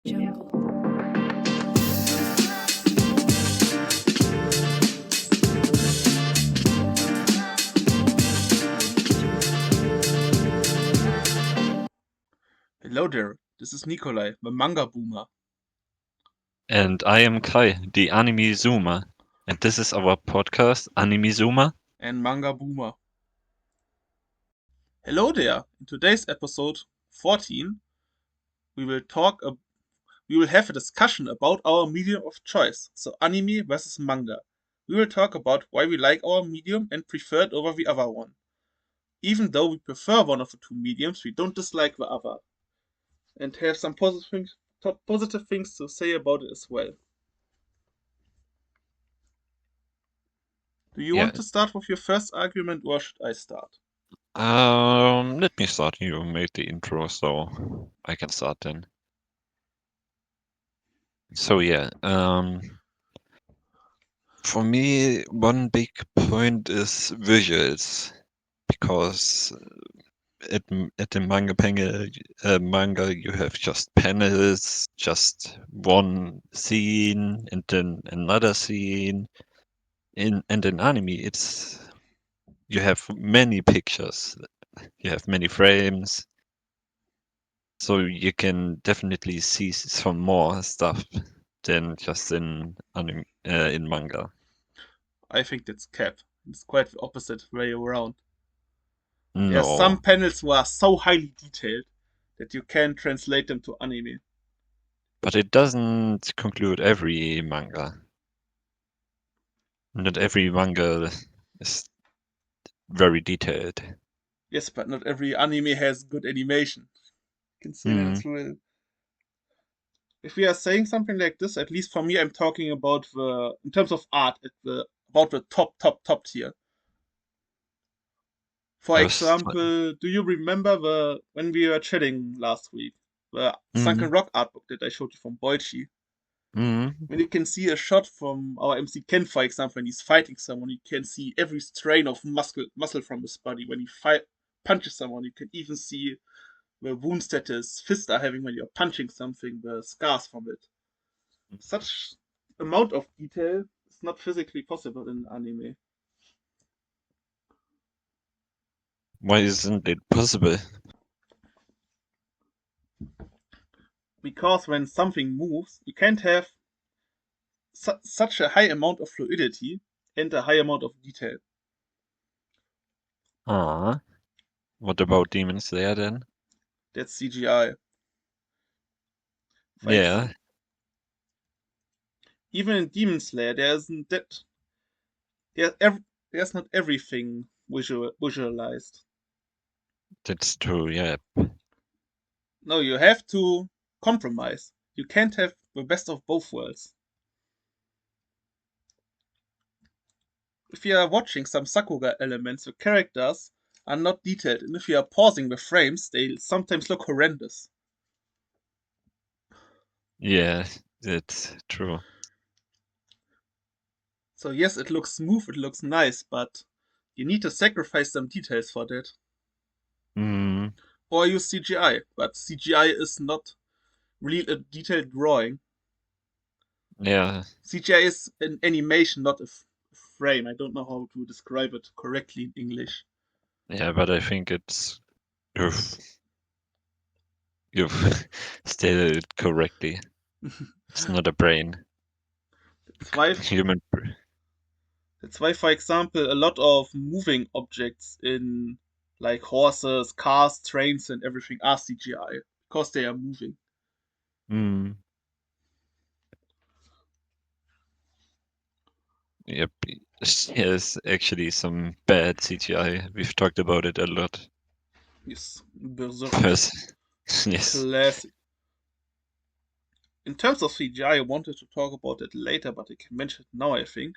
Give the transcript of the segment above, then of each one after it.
jungle. Hello there, this is Nikolai, the manga boomer. And I am Kai, the anime zoomer. And this is our podcast, Anime Zoomer. And manga boomer. Hello there, in today's episode 14, we will we will have a discussion about our medium of choice, so anime versus manga. We will talk about why we like our medium and prefer it over the other one. Even though we prefer one of the two mediums, we don't dislike the other. And have some positive things to say about it as well. Do you Yeah. want to start with your first argument or should I start? Let me start. You made the intro, so I can start then. So yeah, for me, one big point is visuals, because at the manga you have just panels, just one scene, and then another scene. And in anime, you have many pictures, you have many frames, so you can definitely see some more stuff than just in manga. I think that's cap. It's quite the opposite way around. There are some No, panels who are so highly detailed that you can translate them to anime. but it doesn't conclude every manga. Not every manga is very detailed. Yes, but not every anime has good animation. You can say that Hmm. as well. If we are saying something like this, at least for me, I'm talking about in terms of art, about the top tier. For First, example, do you remember when we were chatting last week, the hmm, Sunken Rock art book that I showed you from Boichi? hmm, When you can see a shot from our MC Ken, for example, when he's fighting someone, you can see every strain of muscle from his body. When he punches someone, you can even see the wounds that his fists are having when you're punching something, the scars from it. Such amount of detail is not physically possible in anime. why isn't it possible? Because when something moves, you can't have such a high amount of fluidity and a high amount of detail. Ah, what about Demon Slayer then? That's CGI. For Yeah, example, even in Demon Slayer, there's, there's not everything visualized. that's true. Yeah. No, you have to compromise. You can't have the best of both worlds. If you are watching some Sakura elements, the characters are not detailed, and if you are pausing the frames, they sometimes look horrendous. Yeah, that's true. So yes, it looks smooth, it looks nice, but you need to sacrifice some details for that. Mm, Or use CGI, but CGI is not really a detailed drawing. yeah, CGI is an animation, not a frame. I don't know how to describe it correctly in English. yeah, but I think you've you've stated it correctly. It's not a brain. that's why, Human. that's why, for example, a lot of moving objects in like horses, cars, trains, and everything are CGI because they are moving. Mm, yep. Yes, actually some bad CGI. We've talked about it a lot. Yes, Berserk is First, yes. classic. In terms of CGI, I wanted to talk about it later, but I can mention it now. I think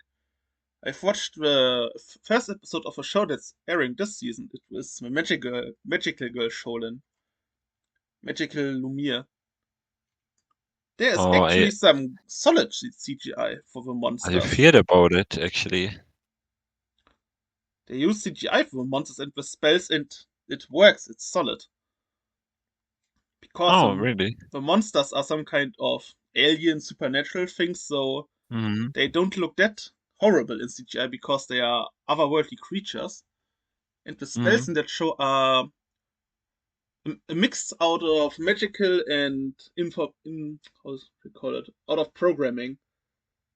I've watched the first episode of a show that's airing this season. It was the Magical Girl Shonen, Magical Lumiere. There is Oh, actually some solid CGI for the I've monsters. heard about it actually. They use CGI for the monsters and the spells, and it works. It's solid. because Oh, really? the monsters are some kind of alien supernatural things, so Mm, they don't look that horrible in CGI because they are otherworldly creatures. And the spells mm, in that show are a mix out of magical and how do you call it, out of programming.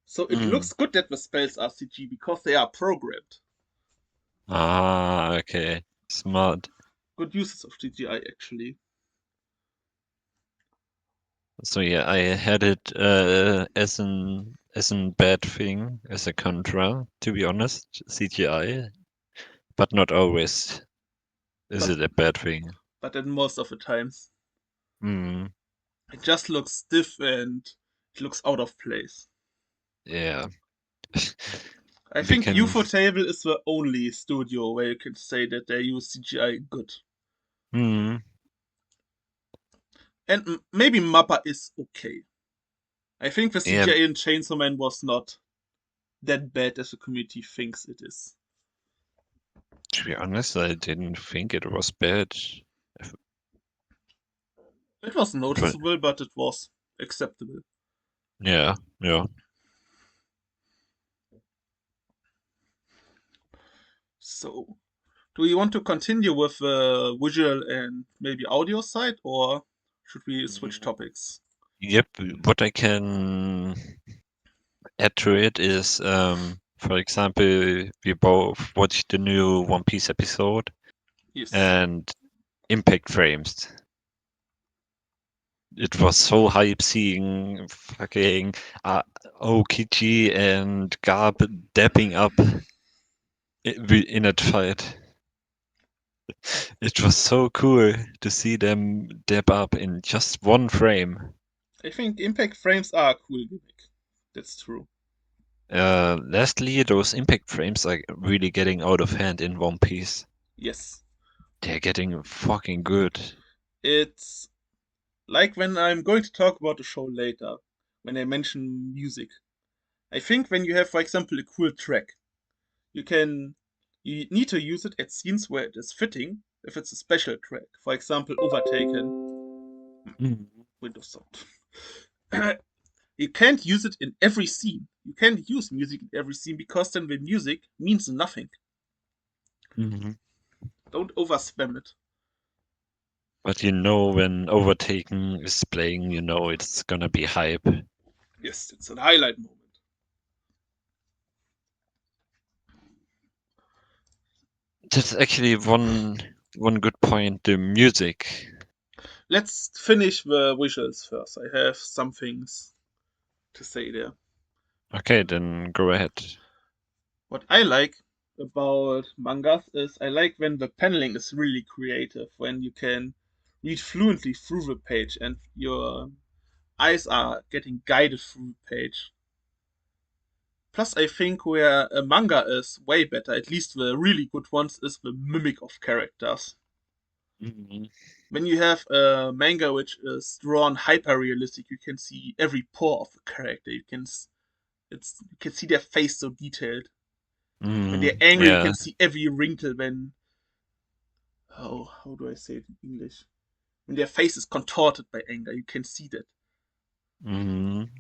So it mm. looks good that the spells are CG because they are programmed. Ah, okay. Smart. Good uses of CGI actually. So yeah, I had it as an bad thing, as a contra, to be honest, CGI, but not always is But it a bad thing. then most of the times Mm, it just looks stiff and it looks out of place. yeah. I We think can. UFO Table is the only studio where you can say that they use CGI good. Mm, And maybe Mappa is okay. I think the yeah, CGI in Chainsaw Man was not that bad as the community thinks it is. to be honest, I didn't think it was bad. It was But noticeable, but it was acceptable. yeah, yeah. So, do you want to continue with the visual and maybe audio side, or should we switch Mm, topics? yep, what I can add to it is, for example, we both watched the new One Piece episode Yes. and impact frames. It was so hype seeing fucking uh, Okichi and Garp dapping up in a fight. It was so cool to see them dap up in just one frame. I think impact frames are a cool gimmick. That's true. Lastly, those impact frames are really getting out of hand in One Piece. Yes. They're getting fucking good. It's like when I'm going to talk about the show later, when I mention music. I think when you have, for example, a cool track, you can you need to use it at scenes where it is fitting if it's a special track. For example, Overtaken, Mm, Windows Sound. You can't use it in every scene. You can't use music in every scene because then the music means nothing. mhm. Don't overspam it. But you know when Overtaken is playing, you know it's gonna be hype. Yes, it's a highlight moment. That's actually one good point. The music. Let's finish the visuals first. I have some things to say there. Okay, then go ahead. What I like about mangas is I like when the paneling is really creative, when you can read fluently through the page and your eyes are getting guided through the page. Plus, I think where a manga is way better, at least the really good ones, is the mimic of characters. Mhm, When you have a manga which is drawn hyper realistic, you can see every pore of a character. You can see their face so detailed. When they're angry, you yeah. can see every wrinkle. When how do I say it in English? When their face is contorted by anger, you can see that. Mhm,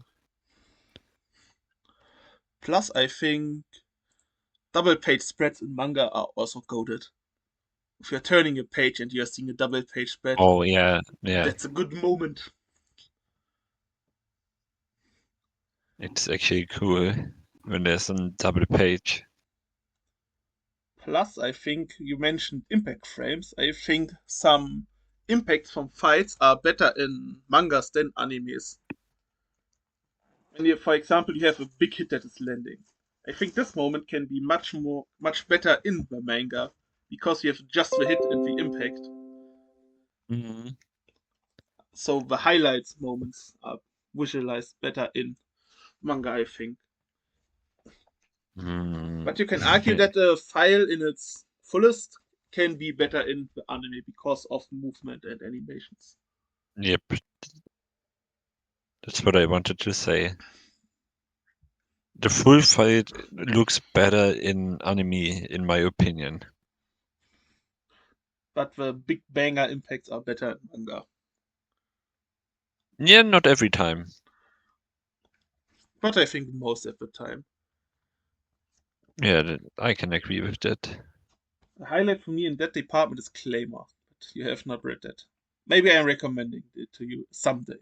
Plus, I think double page spreads in manga are also goaded. If you're turning a page and you're seeing a double page spread, oh yeah, yeah. that's a good moment. It's actually cool when there's a double page. Plus, I think you mentioned impact frames. I think some impacts from fights are better in mangas than animes. When you, for example, you have a big hit that is landing. I think this moment can be much better in the manga because you have just the hit and the impact. Mhm, So the highlights moments are visualized better in manga, I think. mm. But you can argue that the file in its fullest can be better in the anime because of movement and animations. Yep, that's what I wanted to say. The full fight looks better in anime, in my opinion. But the big banger impacts are better in manga. Yeah, not every time. but I think most of the time. Yeah, I can agree with that. A highlight for me in that department is Claymore, but you have not read that. Maybe I am recommending it to you someday.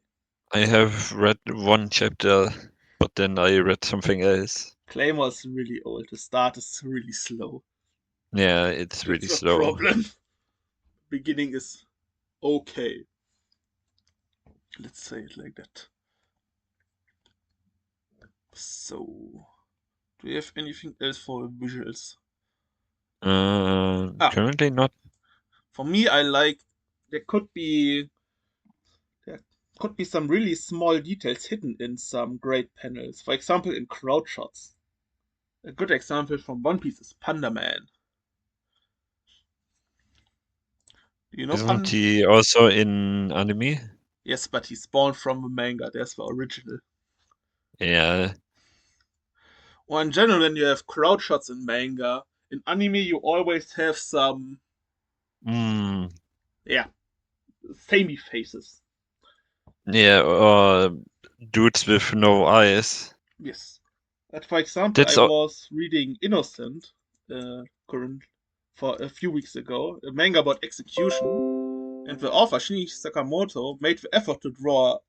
I have read one chapter, but then I read something else. Claymore is really old. The start is really slow. Yeah, it's really That's a slow. problem. Beginning is okay. Let's say it like that. So, do you have anything else for visuals? Ah, Currently not. for me, I like there could be there could be some really small details hidden in some great panels. For example, in crowd shots. A good example from One Piece is Panda Man. Do you know Isn't Panda? he also in anime? Yes, but he spawned from a manga. There's the original. Yeah. Or in general, when you have crowd shots in manga, in anime you always have some, Mm, yeah, samey faces. yeah, dudes with no eyes. Yes. But for example, I That's all. was reading Innocent, current, for a few weeks ago, a manga about execution, and the author Shinichi Sakamoto made the effort to draw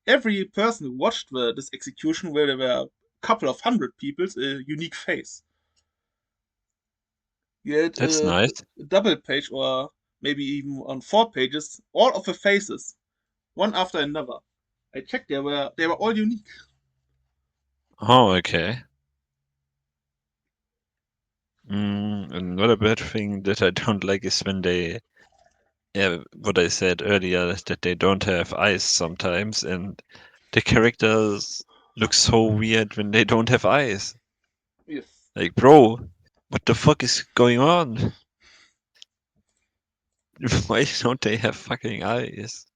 every person who watched this execution, where there were a couple of hundred people, a unique face. You had That's nice. a double page, or maybe even on 4 pages, all of the faces, one after another. I checked; they were all unique. Oh, okay. Another bad thing that I don't like is when they, yeah, what I said earlier, that they don't have eyes sometimes, and the characters look so weird when they don't have eyes. Yes. Like, bro, what the fuck is going on? Why don't they have fucking eyes?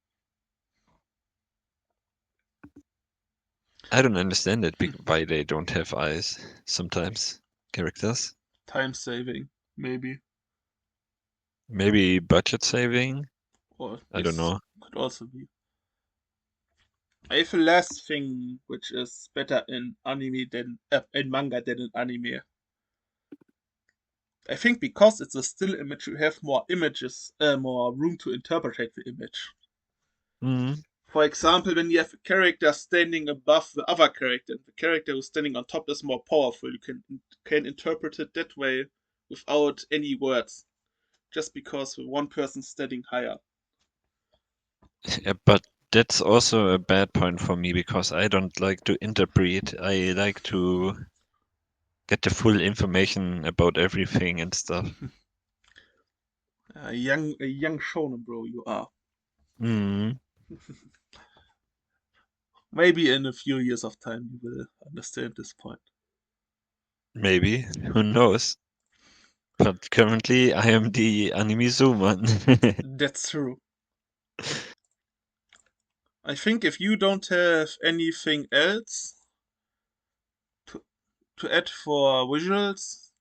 I don't understand it, why they don't have eyes sometimes, characters. Time saving, maybe. Maybe budget saving? Or I don't yes, know. could also be. I have a last thing which is better in anime than in manga than in anime. I think because it's a still image, you have more images, more room to interpret the image. Mm, For example, when you have a character standing above the other character, and the character who's standing on top is more powerful. You can interpret it that way without any words, just because the one person standing higher. yeah, but that's also a bad point for me because I don't like to interbreed. I like to get the full information about everything and stuff. A young shonen, bro, you are. Mm, Maybe in a few years of time you will understand this point. maybe. Who knows? But currently I am the anime man. That's true. I think if you don't have anything else to, to add for visuals,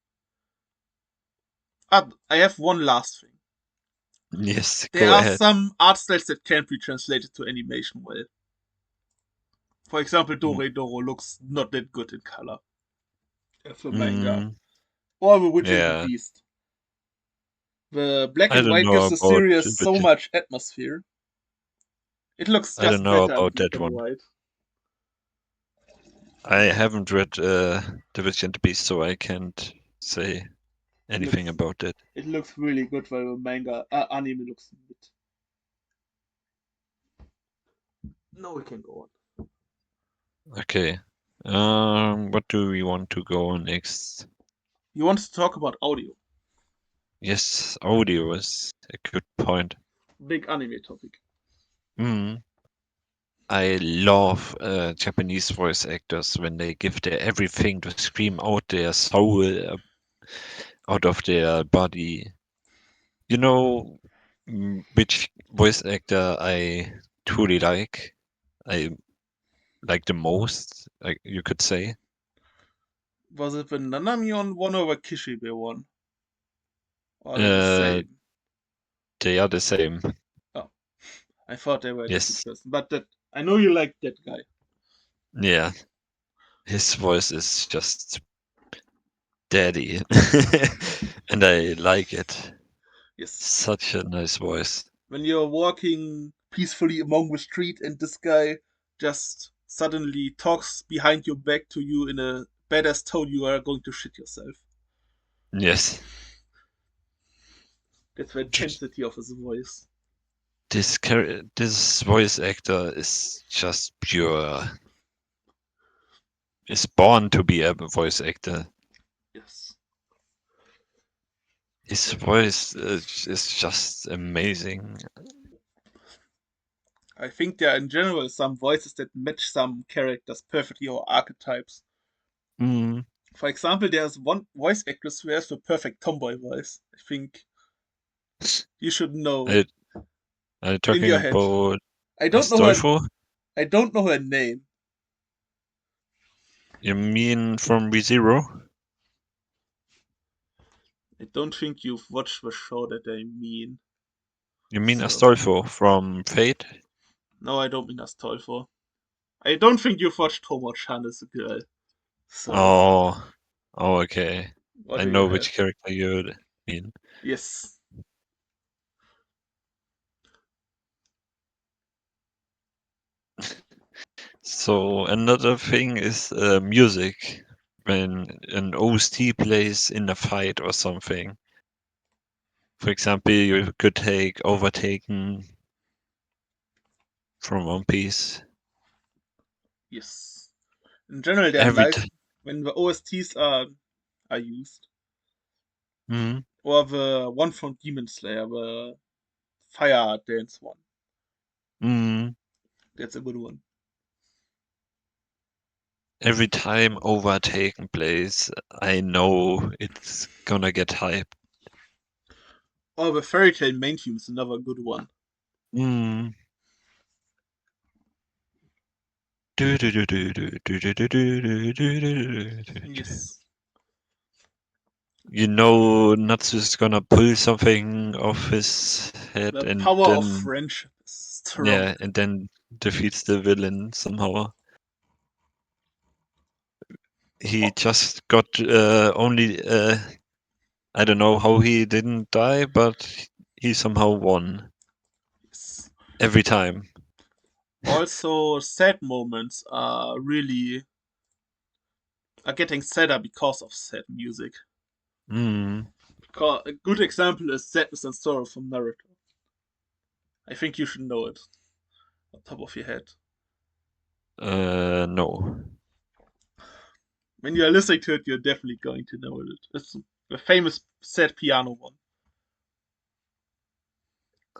I have one last thing. Yes, There go are ahead. some art styles that can't be translated to animation well. For example, Mm, Doro looks not that good in color as a manga. mm, Or The Witch and the yeah, Beast. The black I and don't white know gives the about series so much atmosphere. It looks I don't just know better in about black that and one. white. I haven't read The Witch and the Beast, so I can't say It anything looks about it. it looks really good while the anime looks a bit. No, we can go on. Okay. What do we want to go on next? You want to talk about audio? Yes, audio is a good point. Big anime topic. Hmm. I love Japanese voice actors when they give their everything to scream out their soul out of their body. You know which voice actor I truly like? I like the most, like you could say. Was it the Nanamion one or the Kishibe one? Or are they the Uh, same? they are the same. Oh, I thought they were a different Yes, person. But that I know you like that guy. Yeah, his voice is just daddy, and I like it. Yes. Such a nice voice. When you're walking peacefully along the street and this guy just suddenly talks behind your back to you in a badass tone, you are going to shit yourself. Yes, That's the intensity of his voice. this voice actor is just pure. Is born to be a voice actor. Yes. His voice is just amazing. I think there are in general some voices that match some characters perfectly or archetypes. Mm, For example, there's one voice actress who has the perfect tomboy voice. I think you should know are, are you in talking your head. about I don't know her. Astolfo? I don't know her name. You mean from ReZero? I don't think you've watched the show that I mean. You mean So Astolfo from Fate? no, I don't mean Astolfo. I don't think you've watched Tomo-chan as a girl. So Oh, oh, okay. what I do you know have? which character you mean. Yes. So another thing is music. When an OST plays in a fight or something. For example, you could take Overtaken from One Piece. Yes. In general, they're Every nice time. when the OSTs are used. Mhm. Or the one from Demon Slayer, the Fire Dance one. Mhm. That's a good one. Every time Overtaken plays, I know it's gonna get hyped. Oh, the Fairy Tail main theme is another good one. Mm. Yes. You know Natsu is gonna pull something off his head The and power of then friendship is strong. yeah, and then defeats the villain somehow. He Oh, just got only I don't know how he didn't die, but he somehow won yes. every time. Also, sad moments are getting sadder because of sad music. Mm, A good example is Sadness and Sorrow from Naruto. I think you should know it on top of your head. no. When you're listening to it, you're definitely going to know it. It's the famous sad piano one.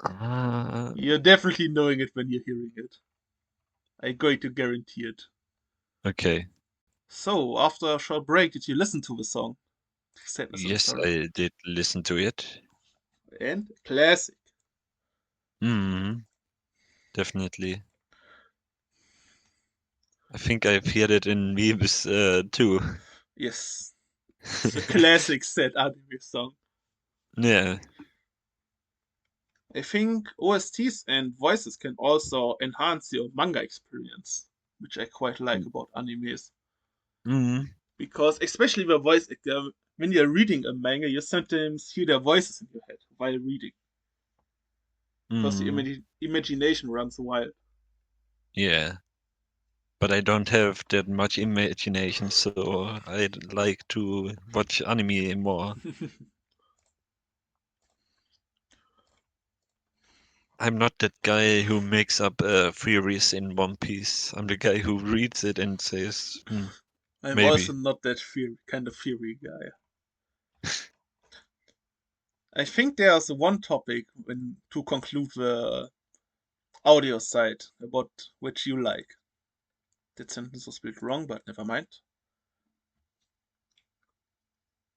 Uh, You're definitely knowing it when you're hearing it. I'm going to guarantee it. okay. So, after a short break, did you listen to the song Sadness and Yes, Sorrow? I did listen to it. And classic. Mm, definitely. I think I've heard it in memes too. Yes, it's a classic sad anime song. Yeah. I think OSTs and voices can also enhance your manga experience, which I quite like about animes. Mm, Because especially the voice actor, when you're reading a manga, you sometimes hear their voices in your head while reading. Because the mm, imagination runs wild. yeah. But I don't have that much imagination, so I'd like to watch anime more. I'm not that guy who makes up theories in One Piece. I'm the guy who reads it and says, hmm, I'm also maybe. not that kind of theory guy. I think there's one topic when to conclude the audio side about which you like. That sentence was spelled wrong, but never mind.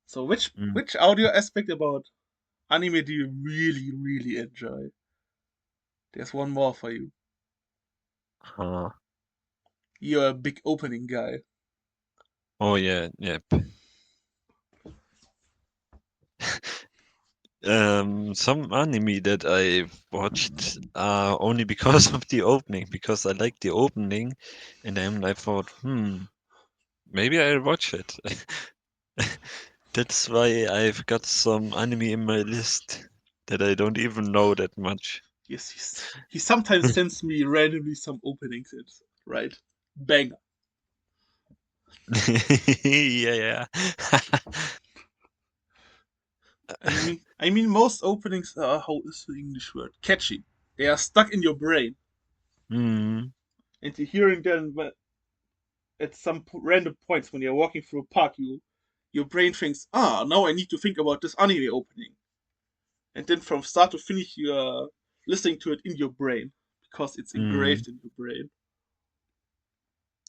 So Mm, which audio aspect about anime do you really enjoy? There's one more for you. huh. You're a big opening guy. Oh yeah, yep. Some anime that I watched only because of the opening, because I like the opening, and then I thought, maybe I'll watch it. That's why I've got some anime in my list that I don't even know that much. Yes, he sometimes sends me randomly some openings. It's right, banger. Yeah, yeah. I mean, most openings are, how is the English word? Catchy. They are stuck in your brain, Mm, and you're hearing them at some random points when you're walking through a park. Your brain thinks, now I need to think about this anime opening, and then from start to finish, you're listening to it in your brain because it's mm. engraved in your brain.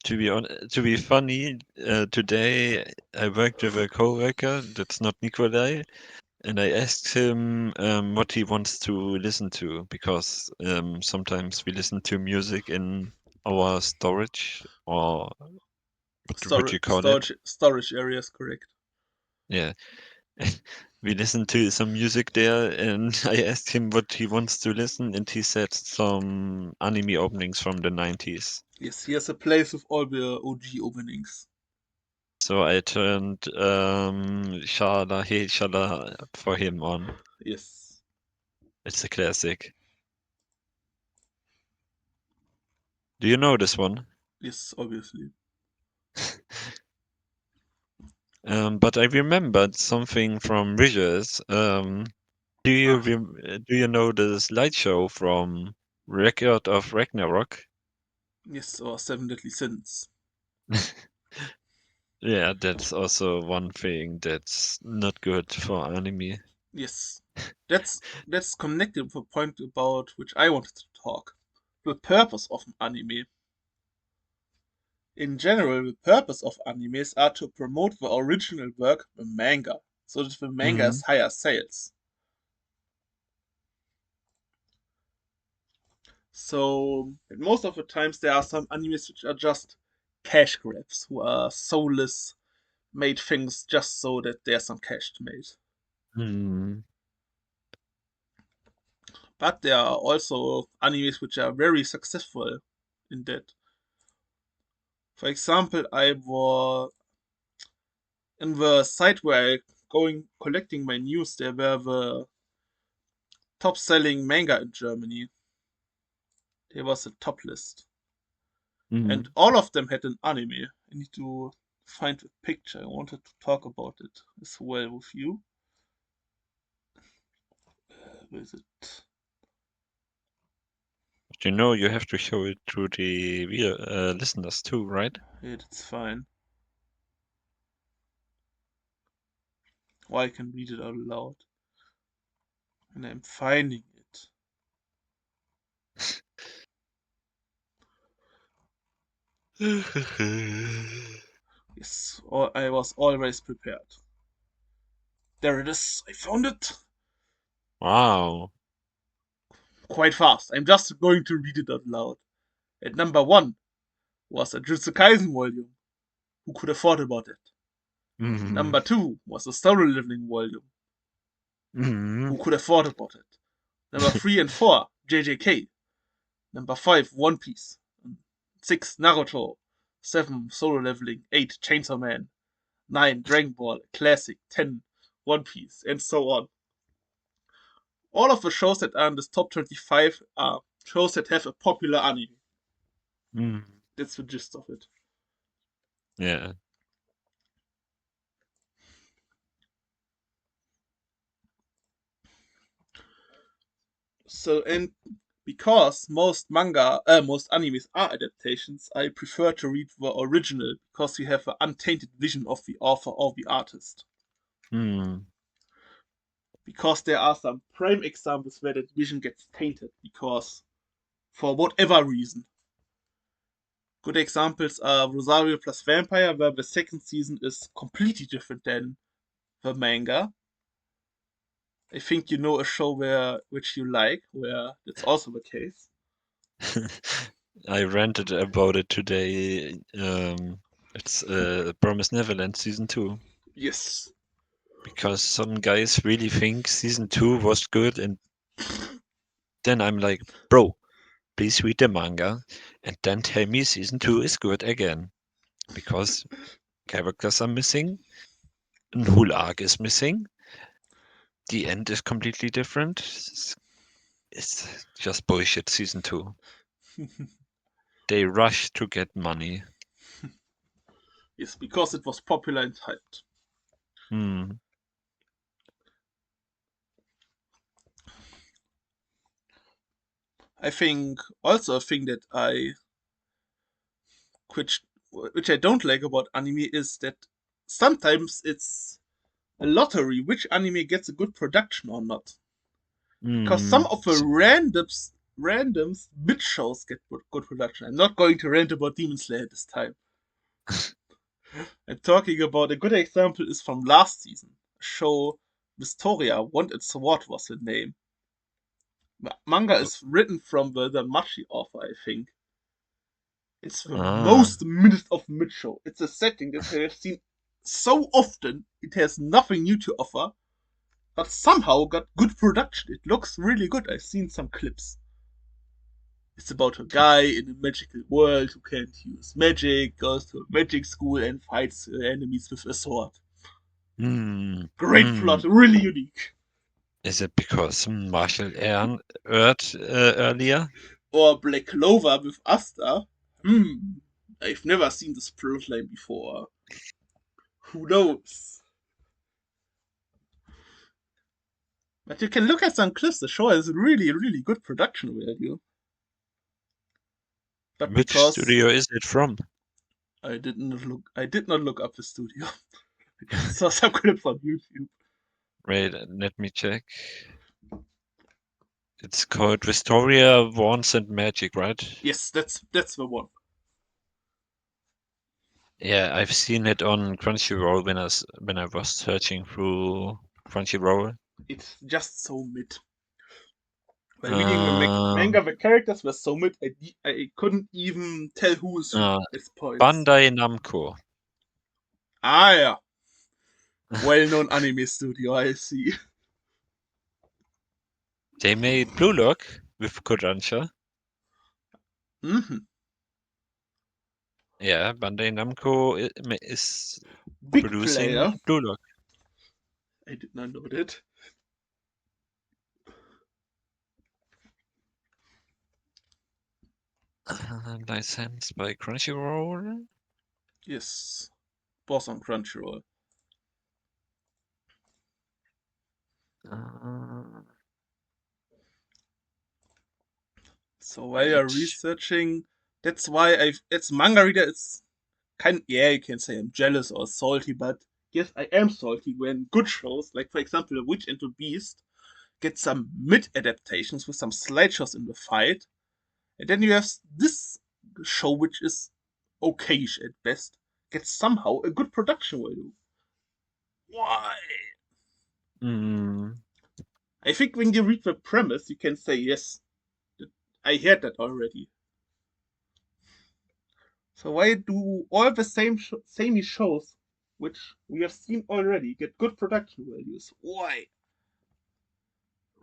To be funny, today I worked with a coworker that's not Nikolai, and I asked him what he wants to listen to because sometimes we listen to music in our storage, or what would Storage, you call it? storage, storage areas, correct? Yeah. We listened to some music there, and I asked him what he wants to listen, and he said some anime openings from the 90s. Yes, he has a place with all the OG openings. So I turned Shala Hey Shala for him on. Yes, It's a classic. Do you know this one? yes, obviously. But I remembered something from Visuals. Ah, Do you know the slideshow from Record of Ragnarok? yes, or Seven Deadly Sins. Yeah, that's also one thing that's not good for anime. Yes, that's connected with a point about which I wanted to talk. The purpose of an anime. In general, the purpose of animes are to promote the original work, the manga, so that the manga has Mm, higher sales. So, most of the times there are some animes which are just cash grabs, who are soulless, made things just so that there's some cash to made. mm, But there are also animes which are very successful in that. For example, I was in the site where I going collecting my news. There were the top selling manga in Germany. There was a top list, and mm. all of them had an anime. I need to find a picture. I wanted to talk about it as well with you. Where is it? But you have to show it to the listeners too, right? It's fine. Or I can read it out loud, and I'm finding it. Yes, I was always prepared. There it is. I found it Wow. quite fast. I'm just going to read it out loud. At number one was a Jujutsu Kaisen volume. Who could afford about it? Mm, Number two was a Solo Leveling volume. mm. Who could afford about it? Number three and four, JJK. Number five, One Piece. Six, Naruto. Seven, Solo Leveling. Eight, Chainsaw Man. Nine, Dragon Ball Classic. 10, One Piece, and so on. All of the shows that are in this top 25 are shows that have a popular anime. Mm. That's the gist of it. Yeah. So, and because most animes are adaptations, I prefer to read the original because you have an untainted vision of the author or the artist. Mm. Because there are some prime examples where that vision gets tainted because for whatever reason. Good examples are Rosario plus Vampire, where the second season is completely different than the manga. I think you know a show where which you like, where that's also the case. I ranted about it today. It's Promise Neverland season 2. Yes. because some guys really think season 2 was good, and then I'm like, bro, please read the manga and then tell me season 2 is good again. Because characters are missing, a whole arc is missing, the end is completely different. It's just bullshit, season 2. They rush to get money. Yes, because it was popular and hyped. Hmm. I think also a thing that which which I don't like about anime is that sometimes it's a lottery which anime gets a good production or not. Because some Hmm. of the randoms mid shows get good production. I'm not going to rant about Demon Slayer this time. I'm talking about a good example is from last season. A show Vistoria Wanted Sword was the name. Manga is written from the Machi author, I think. It's the Ah. most minute of mid show. It's a setting that I have seen so often. It has nothing new to offer, but somehow got good production. It looks really good. I've seen some clips. It's about a guy in a magical world who can't use magic, goes to a magic school and fights enemies with a sword. Hmm. Great Hmm. plot, really unique. Is it because Marshall Earned earlier? Or Black Clover with Asta. I've never seen this plotline before. Who knows? But you can look at some clips. The show has really, really good production value. But Which because studio is it from? I did not look up the studio. I just saw some clips on YouTube. Wait, let me check. It's called Vistoria Wands and Magic, right? Yes, that's the one. Yeah, I've seen it on Crunchyroll when I was searching through Crunchyroll. It's just so mid. By reading the Uh, manga, the characters were so mid. I couldn't even tell who is who uh, at points. Bandai Namco. Ah, yeah, well-known anime studio. I see. They made Blue Lock with Kodansha. Hmm. Yeah, Bandai Namco is Big producing player. Blue Lock. I did not know that. Licensed by Crunchyroll. Yes, was on Crunchyroll. Uh, So while you're wait. researching, that's why it's manga reader. It's kind. Yeah, you can say I'm jealous or salty, but yes, I am salty when good shows, like for example, The Witch and the Beast, get some mid adaptations with some slideshows in the fight, and then you have this show which is okayish at best, gets somehow a good production value. Why? Mm, I think when you read the premise, you can say yes. I heard that already. So why do all the samey shows, which we have seen already, get good production values? Why?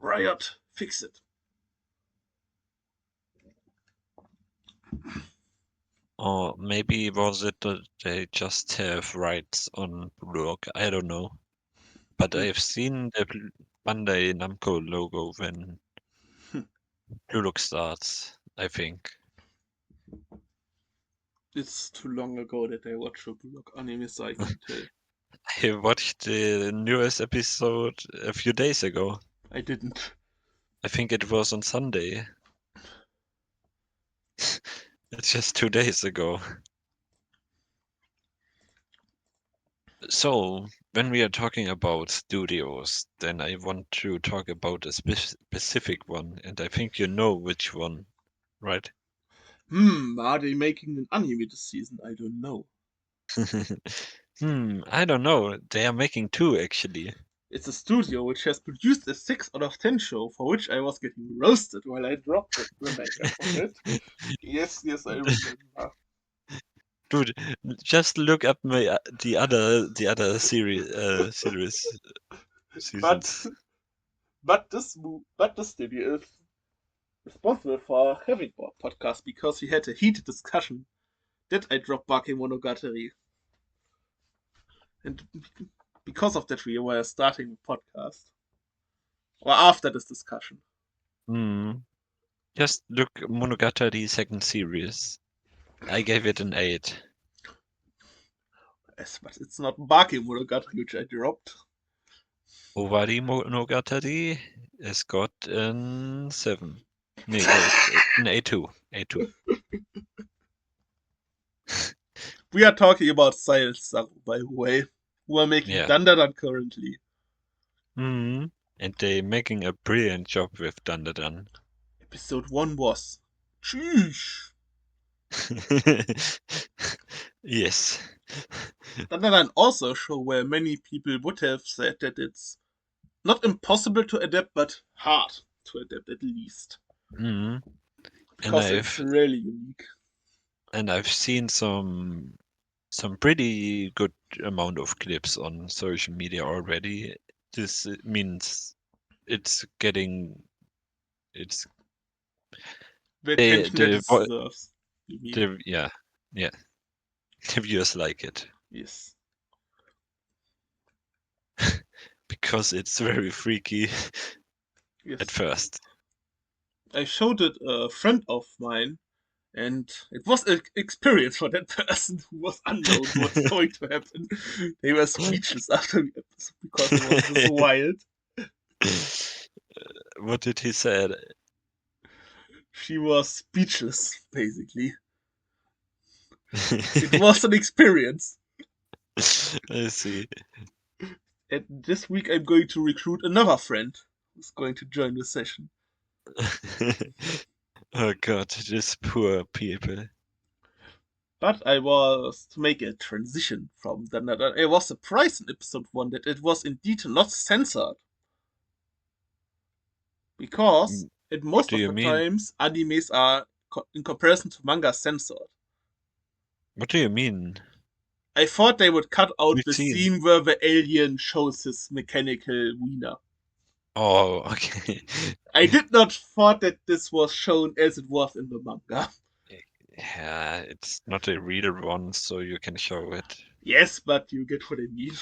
Riot, fix it. or maybe was it that they just have rights on Blue Lock? I don't know. But Hmm. I've seen the Bandai Namco logo when Blue Lock starts, I think. It's too long ago that I watched a blog anime, so I can tell. I watched the newest episode a few days ago. I didn't. I think it was on Sunday. It's just 2 days ago. So, when we are talking about studios, then I want to talk about a specific one, and I think you know which one, right? Are they making an anime this season? I don't know. I don't know. They are making two actually. It's a studio which has produced a 6 out of 10 show for which I was getting roasted while I dropped the manga for it. Yes, yes, I remember. Dude, just look up the other series But seasons. this studio is responsible for having our podcast because we had a heated discussion. Did I drop Bakemonogatari? And because of that, we were starting the podcast. Or after this discussion. Hmm. Just look Monogatari second series. I gave it an 8. Yes, but it's not Bakemonogatari which I dropped. Owari Monogatari has got an 7. Nee, an A2. A2. We are talking about Science Saru, by the way, who are making Yeah. Dandadan currently. Hmm. And they making a brilliant job with Dandadan. Episode 1 was. Tschüss! Yes. Dandadan also a show where many people would have said that it's not impossible to adapt, but hard to adapt at least. Hmm. And Because it's really unique. I've seen some pretty good amount of clips on social media already. This means it's getting it's The the attention that it the deserves, you mean? yeah, yeah. The viewers like it Yes. because it's very freaky at Yes. first. I showed it a friend of mine, and it was an experience for that person who was unknown what's going to happen. They were speechless after the episode because it was this wild. What did he say? She was speechless, basically. It was an experience. I see. And this week I'm going to recruit another friend who's going to join the session. Oh God, these poor people. But I was to make a transition from that. I was surprised in episode 1 that it was indeed not censored. Because in What most do of you the mean? times, animes are, in comparison to manga, censored. What do you mean? I thought they would cut out Which the scene? scene where the alien shows his mechanical wiener. Oh, okay. I did not thought that this was shown as it was in the manga. Yeah, it's not a reader one, so you can show it. Yes, but you get what I mean.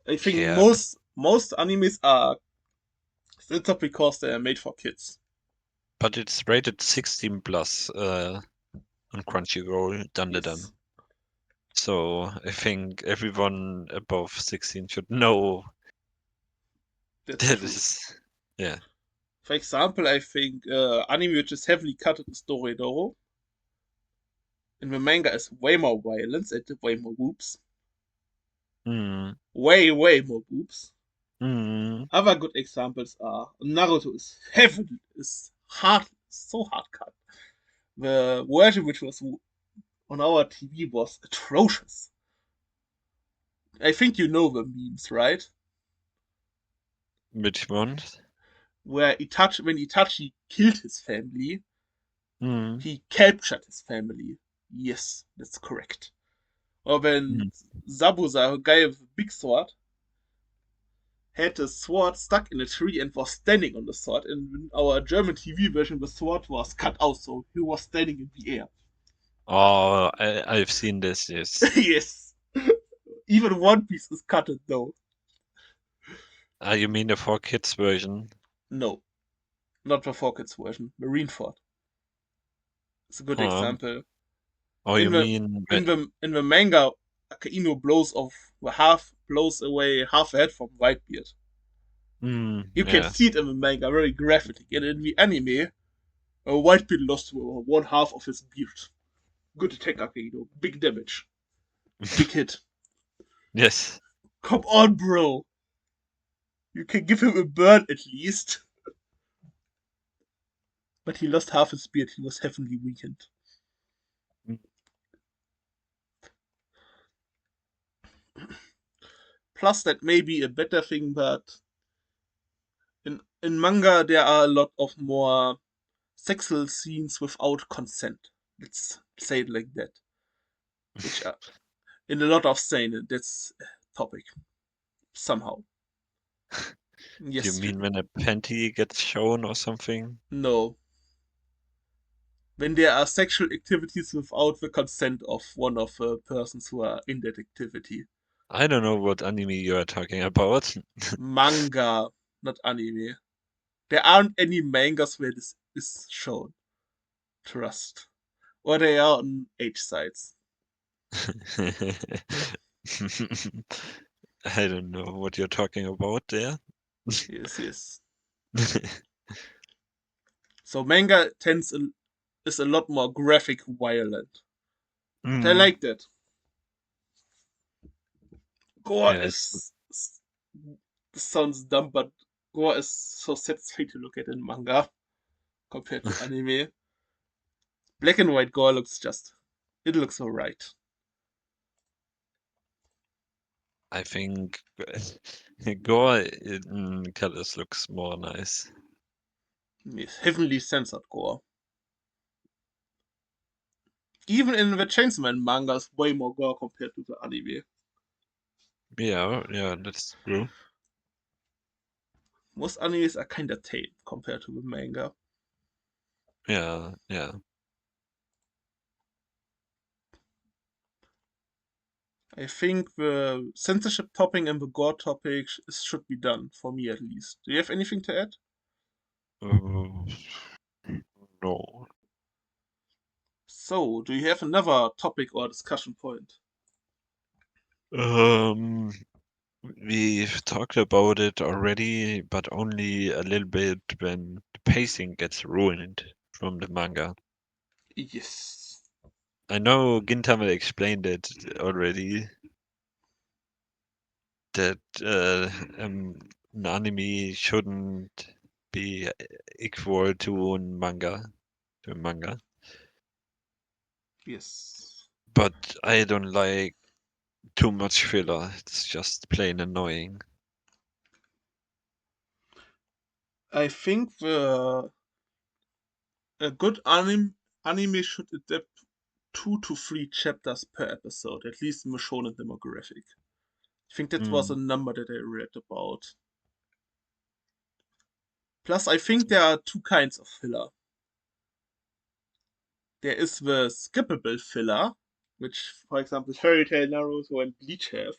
I think Yeah, most animes are censored because they are made for kids. but it's rated 16 plus on Crunchyroll, Yes, Dandadan. So I think everyone above 16 should know that's that true. is, yeah. For example, I think anime which is heavily cut is Doredoro. In the manga is way more violence and way more boobs. Mm, Way more boobs. mm. Other good examples are Naruto is heavily is hard so hard cut. The version which was on our TV was atrocious. I think you know the memes, right? Which one? Where when Itachi killed his family, Mm, he captured his family. Yes, that's correct. Or when mm. Zabuza, a guy with a big sword, had a sword stuck in a tree and was standing on the sword. And in our German TV version, the sword was cut out, so he was standing in the air. Oh, I've seen this, yes. Yes. Even One Piece is cutted, though. Ah, you mean the 4 Kids version? No, not the 4 Kids version. Marineford is a good Um, example. oh, In you the mean, in the manga, Akainu blows away half a head from Whitebeard. You can yeah. see it in the manga very graphically, and in the anime, Whitebeard lost one half of his beard. Good attack, Akainu. Big damage. Big hit. Yes. Come on, bro. You can give him a burn at least. But he lost half his beard. He was heavily weakened. Mm, Plus, that may be a better thing, but in manga there are a lot of more sexual scenes without consent. Let's say it like that, which are in a lot of saying that's topic somehow. You Yes, mean when a panty gets shown or something? no. When there are sexual activities without the consent of one of the persons who are in that activity. I don't know what anime you are talking about. Manga, not anime. There aren't any mangas where this is shown. Trust. Or they are on H sites. I don't know what you're talking about there. Yes, yes. So manga is a lot more graphic violent. But I Mm, like that. Gore yeah, is this sounds dumb, but gore is so satisfying to look at in manga compared to anime. Black and white gore looks just it looks alright. I think gore in colors looks more nice. Yes, heavily censored gore. Even in the Chainsaw Man manga is way more gore compared to the anime. Yeah, yeah, that's true. Most animes are kinda tame compared to the manga. Yeah, yeah. I think the censorship topping and the gore topic should be done, for me at least. Do you have anything to add? Uh, no. So, do you have another topic or discussion point? Um, we've talked about it already, but only a little bit when the pacing gets ruined from the manga. Yes. I know Gintama explained it already that an anime shouldn't be equal to a manga. Yes. But I don't like too much filler. It's just plain annoying. I think a good anime should adapt 2 to 3 chapters per episode, at least in the shonen demographic. I think that was a Mm, number that I read about. Plus, I think there are two kinds of filler. There is the skippable filler, which, for example, Fairy Tail, Naruto, and Bleach have.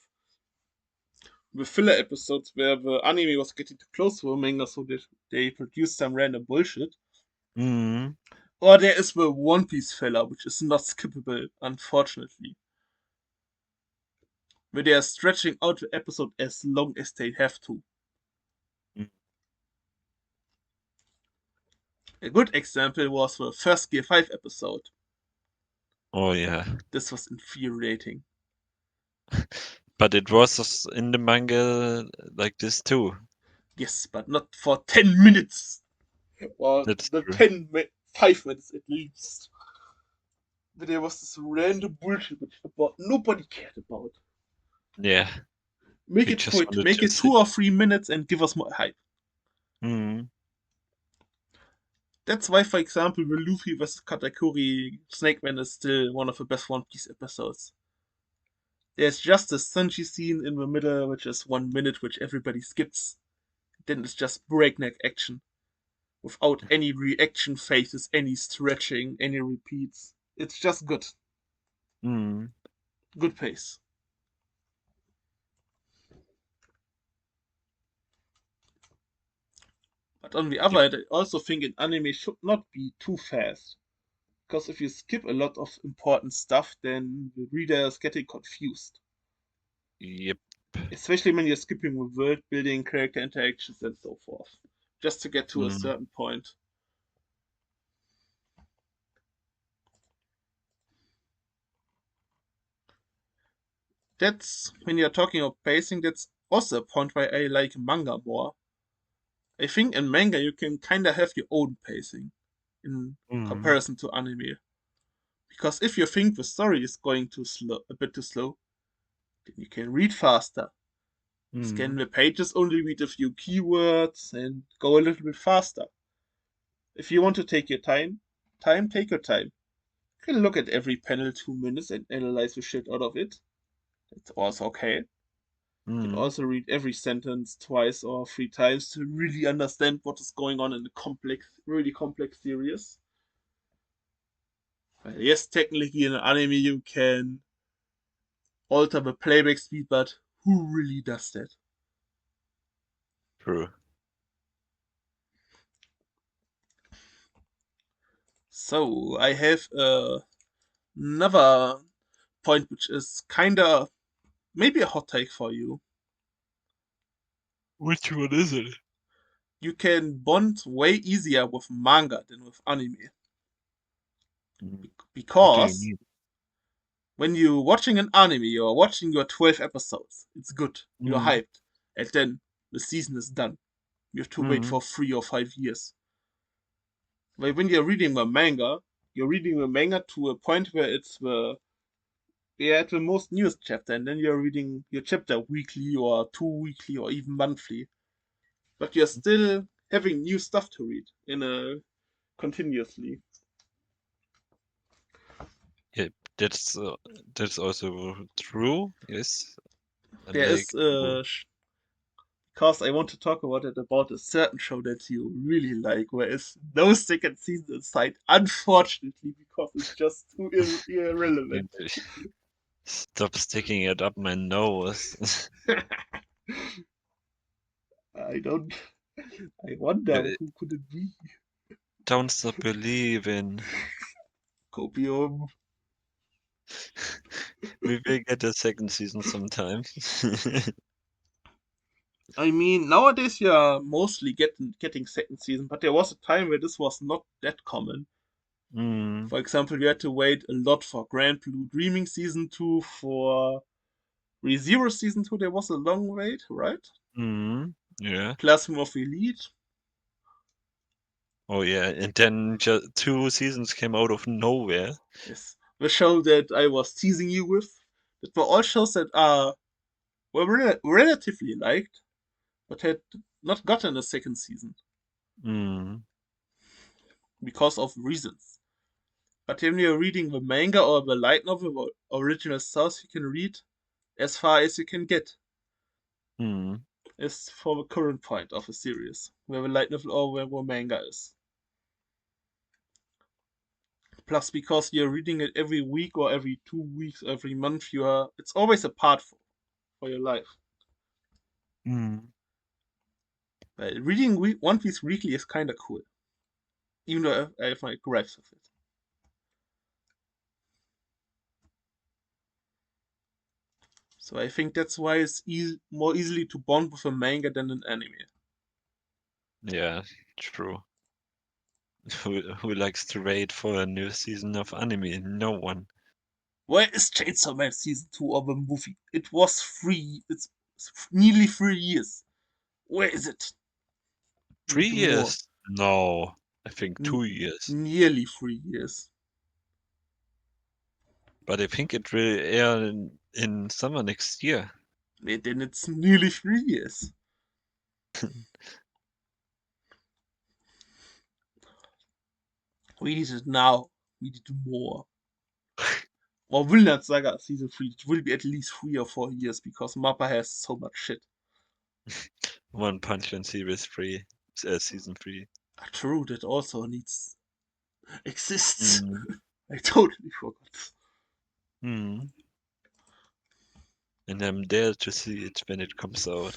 The filler episodes where the anime was getting too close to the manga, so they produced some random bullshit. mm, Or there is the One Piece filler, which is not skippable, unfortunately. Where they are stretching out the episode as long as they have to. mm. A good example was the first Gear 5 episode. Oh yeah. This was infuriating. But it was in the manga like this too. Yes, but not for 10 minutes. Or That's the true. 5 minutes at least. But there was this random bullshit which about nobody cared about. Yeah. Make We it just quick. wanted Make to it see. 2 or 3 minutes and give us more hype. Mm, That's why, for example, the Luffy vs. Katakuri Snake Man is still one of the best One Piece episodes. There's just a Sanji scene in the middle, which is 1 minute, which everybody skips. Then it's just breakneck action, without any reaction phases, any stretching, any repeats. It's just good. mm. Good pace. But on the other Yep. hand, I also think an anime should not be too fast. Because if you skip a lot of important stuff, then the reader is getting confused. Yep. Especially when you're skipping with world building, character interactions, and so forth. Just to get to a Mm, certain point. That's when you're talking of pacing, that's also a point why I like manga more. I think in manga you can kinda have your own pacing in mm, comparison to anime. Because if you think the story is going too slow, a bit too slow, then you can read faster. Scan mm. the pages, only read a few keywords, and go a little bit faster. If you want to take your time, take your time. can look at every panel 2 minutes and analyze the shit out of it. It's also okay. You can Mm, also read every sentence twice or 3 times to really understand what is going on in the really complex series. Well, yes, technically in an anime you can alter the playback speed, but who really does that? true. So I have another point which is kinda maybe a hot take for you. Which one is it? You can bond way easier with manga than with anime. Mm, what do you Because mean? when you're watching an anime, you're watching your 12 episodes. It's good. You're Mm, hyped. And then the season is done. You have to wait mm, for 3 or 5 years. But when you're reading the manga to a point where it's at the most newest chapter, and then you're reading your chapter weekly or 2 weekly or even monthly. But you're still having new stuff to read in a continuously. yeah, that's also true. Yes, There like is because I want to talk about a certain show that you really like, where is no second season inside, unfortunately, because it's just too irrelevant. stop sticking it up my nose. I don't. I wonder Uh, who could it be? Don't stop believing. Copium. We will get a second season sometime. I mean, nowadays you are mostly getting second season, but there was a time where this was not that common. Mm, For example, you had to wait a lot for Grand Blue Dreaming season 2, for ReZero season 2. There was a long wait, right? mm, yeah. Classroom of Elite. Oh yeah, and then just two seasons came out of nowhere. Yes, the show that I was teasing you with. That were all shows that were relatively liked, but had not gotten a second season Mm, because of reasons. But when you're reading the manga or the light novel or original source, you can read as far as you can get. mm, Is for the current point of a series, where the light novel or where the manga is. Plus, because you're reading it every week or every 2 weeks, every month, it's always a part for your life. mm. But reading One Piece weekly is kind of cool, even though I have my gripes with it. So I think that's why it's more easily to bond with a manga than an anime. Yeah, true. Who likes to wait for a new season of anime? No one. Where is Chainsaw Man season 2 of a movie? It was free. It's nearly 3 years. Where is it? We Three need more. years? No, I think N- 2 years. Nearly 3 years. But I think it will air in summer next year. Then it's nearly 3 years. We need it now. We need more. Or Vinland Saga season 3. It will be at least 3 or 4 years because Mappa has so much shit. One Punch Man Series 3, season 3. True, that also needs exists. Mm, I totally forgot. mm. And I'm there to see it when it comes out.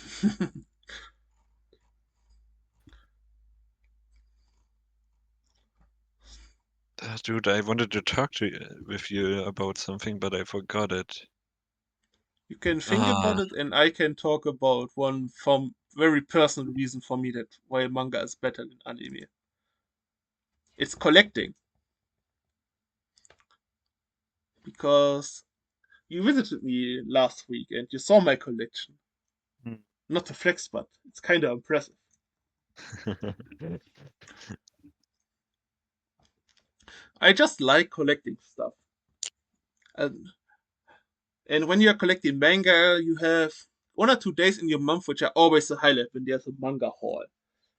Dude, I wanted to talk with you about something, but I forgot it. You can think about Ah, it, and I can talk about one from very personal reason for me that why manga is better than anime. It's collecting because you visited me last week and you saw my collection. mm. Not to flex, but it's kind of impressive. I just like collecting stuff. And, and when you're collecting manga, you have 1 or 2 days in your month which are always a highlight when there's a manga haul.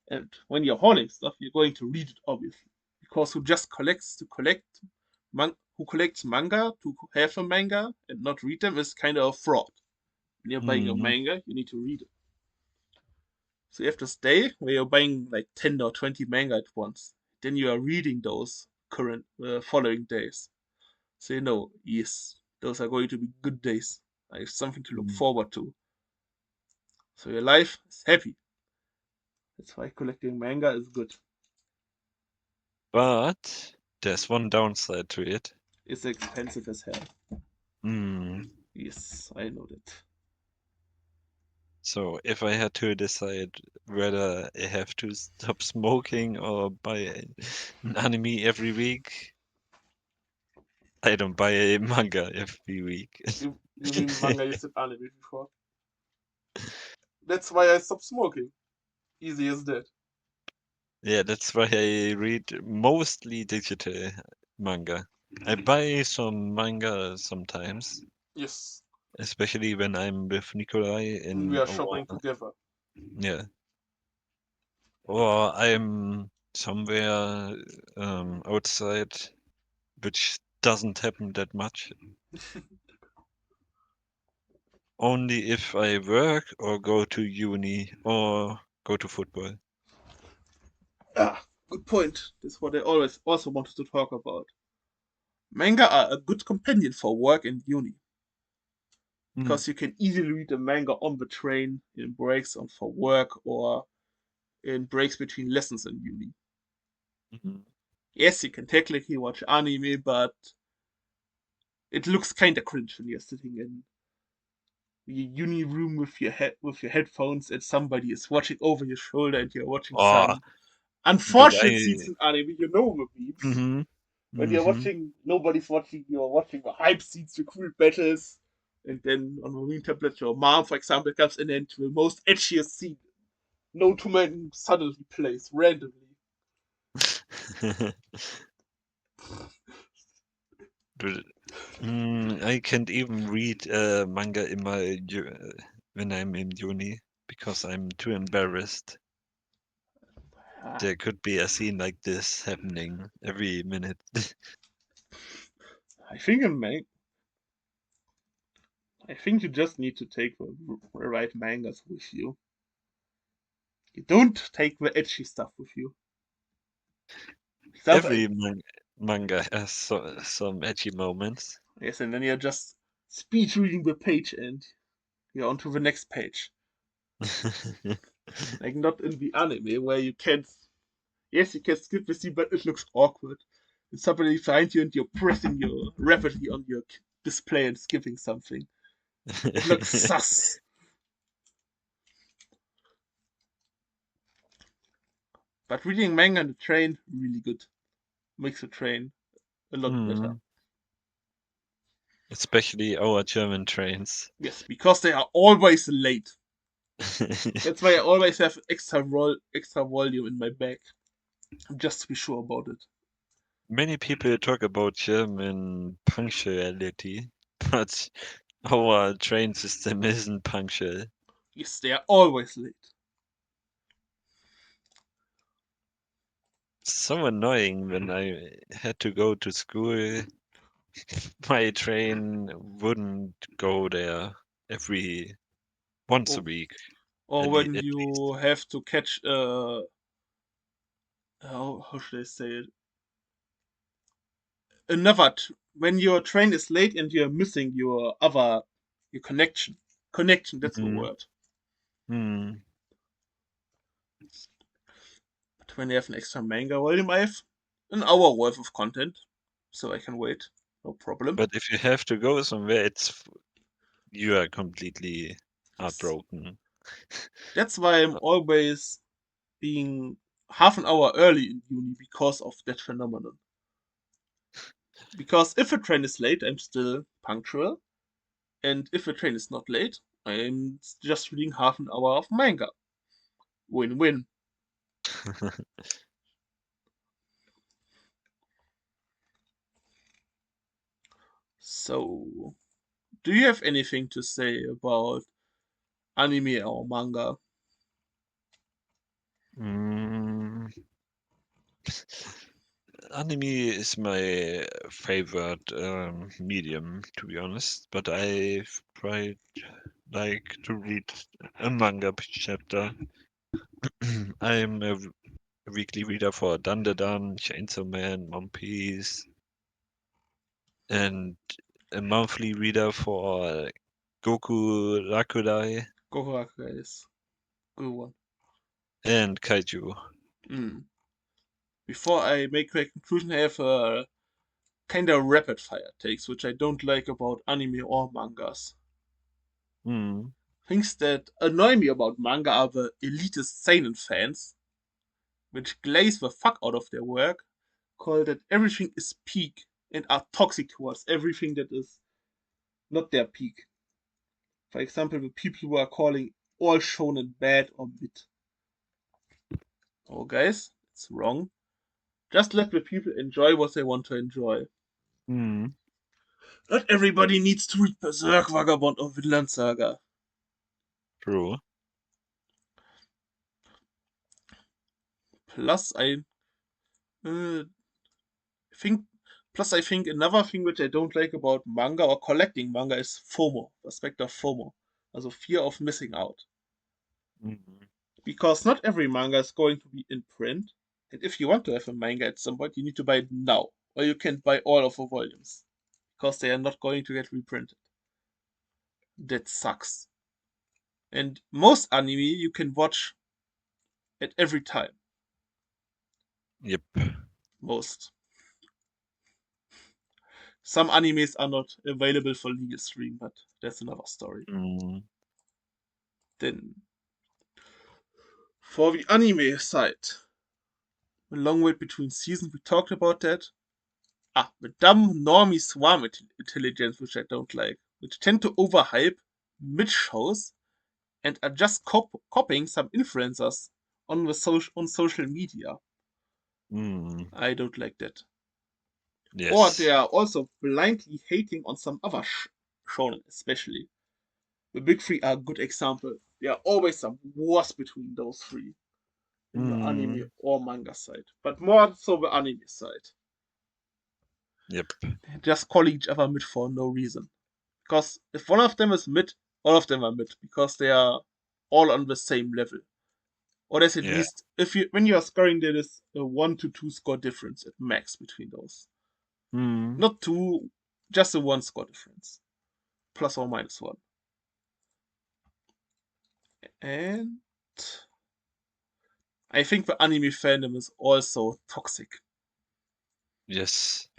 And when you're hauling stuff, you're going to read it, obviously. Because who just collects to collect who collects manga to have a manga and not read them is kind of a fraud. When you're buying a Mm, manga, you need to read it. So you have this day where you're buying like 10 or 20 manga at once. Then you are reading those current following days. So you know, yes, those are going to be good days. I have something to look mm. forward to. So your life is happy. That's why collecting manga is good. But there's one downside to it. It's expensive as hell. Mm. Yes, I know that. So if I had to decide whether I have to stop smoking or buy an anime every week, I don't buy a manga every week. You mean manga you said anime before? That's why I stopped smoking. Easy as that. Yeah, that's why I read mostly digital manga. I buy some manga sometimes, Yes, especially when I'm with Nikolai when we in are our, shopping together. yeah, or I'm somewhere outside, which doesn't happen that much. Only if I work or go to uni or go to football. Ah, good point. That's what I always also wanted to talk about. Manga are a good companion for work and uni Mm. because you can easily read a manga on the train, in breaks on for work, or in breaks between lessons in uni. Mhm. Yes, you can technically watch anime, but it looks kinda cringe when you're sitting in your uni room with your headphones and somebody is watching over your shoulder and you're watching Oh, some but unfortunate scenes I. in anime. You know the memes. Hmm. When you're Hmm. watching, nobody's watching. You're watching the hype scenes, the cool battles, and then on the Marine tablet, your mom, for example, comes in and the most edgiest scene known to man suddenly plays randomly. But, I can't even read manga in when I'm in uni because I'm too embarrassed. Ah, There could be a scene like this happening every minute. I think I think you just need to take the right mangas with you. You don't take the edgy stuff with you. For example, Every manga has some edgy moments. yes, and then you're just speed reading the page and you're on to the next page. Like not in the anime where you can't. Yes, you can skip the scene, but it looks awkward. It's somebody behind you and you're pressing your rapidly on your display and skipping something. It looks sus. But reading manga on the train, really good. Makes the train a lot better. Mm, especially our German trains. Yes, because they are always late. That's why I always have extra volume in my bag, just to be sure about it. Many people talk about German punctuality, but our train system isn't punctual. Yes, they are always late. So annoying when I had to go to school. My train wouldn't go there every once a Or, week or when at least. you have to catch how should I say it? When your train is late and you're missing your connection. Connection, that's the Mm, word. mm. But when you have an extra manga volume, I have an hour worth of content, so I can wait. No problem. But if you have to go somewhere, you are completely Yes. heartbroken. That's why I'm always being half an hour early in uni because of that phenomenon. Because if a train is late, I'm still punctual, and if a train is not late, I'm just reading half an hour of manga. Win win. So, do you have anything to say about anime or manga? Mm, Anime is my favorite medium, to be honest, but I've tried like to read a manga chapter. I'm a weekly reader for Dandadan, Chainsaw Man, One Piece, and a monthly reader for Goku Rakudai Gohaku is good one. and Kaiju. Mm. Before I make my conclusion, I have a kind of rapid fire takes, which I don't like about anime or mangas. Mm, Things that annoy me about manga are the elitist seinen fans, which glaze the fuck out of their work, call that everything is peak, and are toxic towards everything that is not their peak. For example, the people who are calling all shonen bad or mid. Oh, guys, it's wrong. Just let the people enjoy what they want to enjoy. mm, Not everybody needs to read Berserk, Vagabond, or Vinland Saga. true. Plus, uh, think I think another thing which I don't like about manga or collecting manga is FOMO, aspect of FOMO, also fear of missing out. Mm, Because not every manga is going to be in print, and if you want to have a manga at some point, you need to buy it now, or you can buy all of the volumes, because they are not going to get reprinted. That sucks. And most anime you can watch at every time. yep. Most. Some animes are not available for legal stream, but that's another story. Mm, Then, for the anime side, a long wait between seasons, we talked about that. The dumb normie swarm intelligence, which I don't like, which tend to overhype mid shows and are just copying some influencers on social media. mm, I don't like that. Or they yes. are also blindly hating on some other shonen, especially. The big three are a good example. There are always some wars between those three in the anime Mm, or manga side, but more so the anime side. yep. They just call each other mid for no reason. Because if one of them is mid, all of them are mid because they are all on the same level. Or there's at Yeah. least if you when you are scoring there is a 1 to 2 score difference at max between those. Mm, Not two, just a one score difference. Plus or minus one. And I think the anime fandom is also toxic. yes.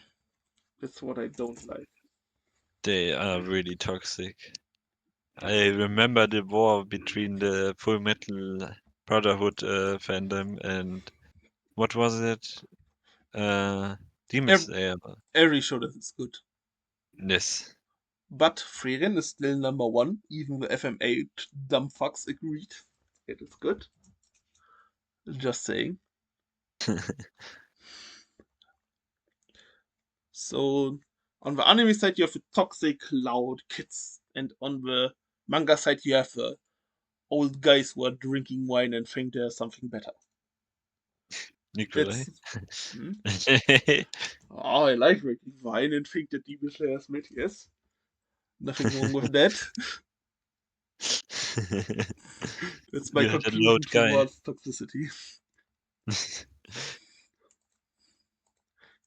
That's what I don't like. They are really toxic. I remember the war between the Full Metal Brotherhood fandom and what was it? Demon Every, Slayer. every show that is good. Yes. But Frieren is still number one. Even the FMA dumb fucks agreed. It is good. Just saying. So on the anime side you have the toxic loud kids, and on the manga side you have the old guys who are drinking wine and think there's something better. Nikolai. That's hmm? Oh, I like drinking wine and think that Demon Slayer is mid. Yes, nothing wrong with that. That's my You had a loud conclusion guy. towards toxicity.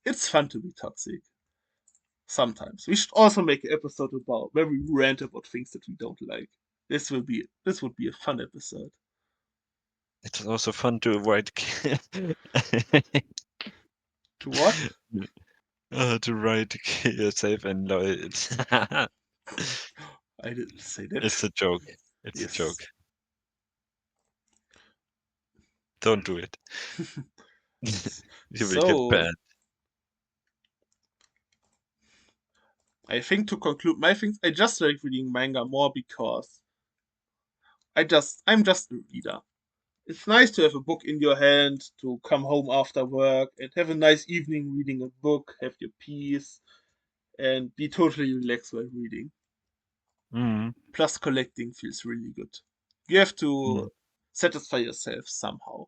It's fun to be toxic. Sometimes. We should also make an episode about where we rant about things that we don't like. This would be a fun episode. It's also fun to avoid To what? to write yourself and it. I didn't say that. It's a joke. It's a joke. Yes. Don't do it. You will get So banned. I think to conclude my things, I just like reading manga more because I'm just a reader. It's nice to have a book in your hand, to come home after work and have a nice evening reading a book, have your peace, and be totally relaxed while reading. Mm, Plus, collecting feels really good. You have mm, to satisfy yourself somehow.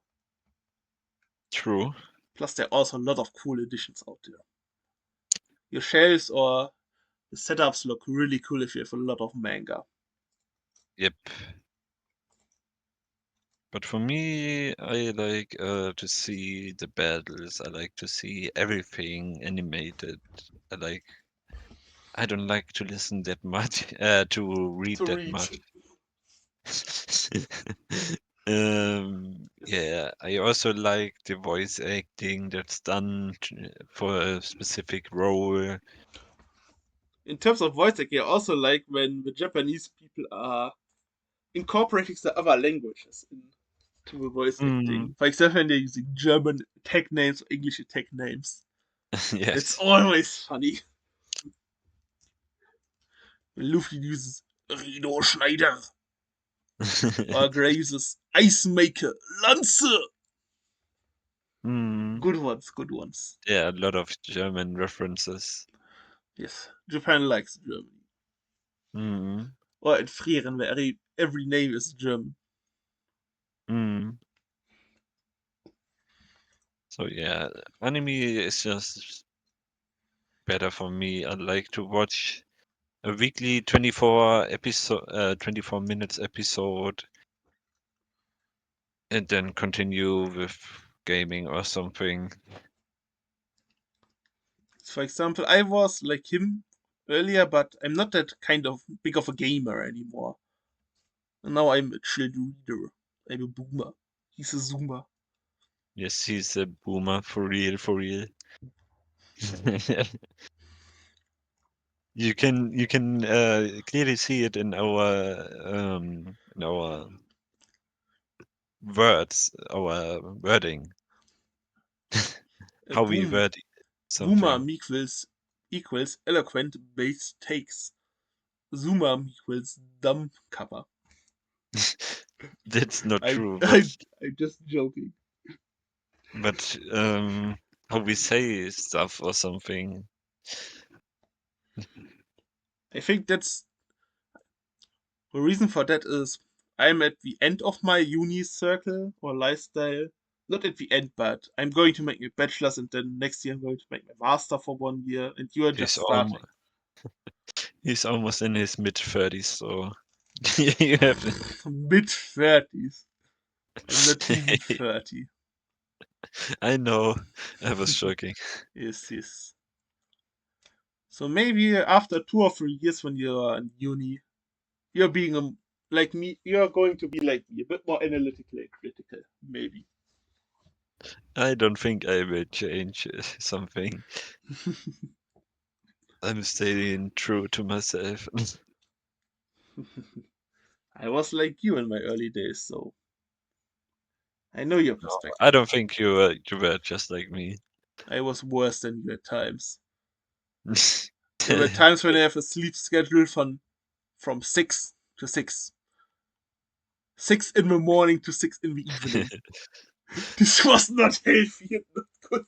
true. Plus, there are also a lot of cool editions out there. Your shelves or the setups look really cool if you have a lot of manga. Yep. But for me, I like to see the battles. I like to see everything animated. I like. I don't like to listen that much. To read To that read. much. Yeah, I also like the voice acting that's done for a specific role. In terms of voice acting, I also like when the Japanese people are incorporating the other languages into the voice acting. Mm, For example, when they're using German tech names or English tech names. It's yes. always funny. When Luffy uses Rino Schneider or Gray uses Ice Maker, Lanze. Mm, Good ones, good ones. yeah, a lot of German references. Yes, Japan likes Germany. Mm, Or in Frieren, where every name is German. mm. So yeah, anime is just better for me. I like to watch a weekly 24 minutes episode and then continue with gaming or something. For example, I was like him earlier, but I'm not that kind of big of a gamer anymore. And now I'm a chill reader. I'm a boomer. He's a zoomer. Yes, he's a boomer for real, for real. You can clearly see it in our words, our wording, A how we boom word Boomer something. equals eloquent base takes. Zoomer equals dumb cover. That's not I true, but I I'm just joking. but how we say stuff or something. I think that's the reason for that is I'm at the end of my uni circle or lifestyle. Not at the end, but I'm going to make my bachelor's and then next year I'm going to make my master for 1 year and you are just He's almost starting. he's almost in his mid-30s, so you have. Mid 30s. I'm not even 30. I know. I was joking. Yes, yes. So maybe after 2 or 3 years when you're in uni, you're being like me. You're going to be like me, a bit more analytical and critical, maybe. I don't think I will change something. I'm staying true to myself. I was like you in my early days, so I know your No, I perspective. don't think you were just like me. I was worse than you at times. There were times when I have a sleep schedule from 6 to 6, 6 in the morning to 6 in the evening. This was not healthy and not good.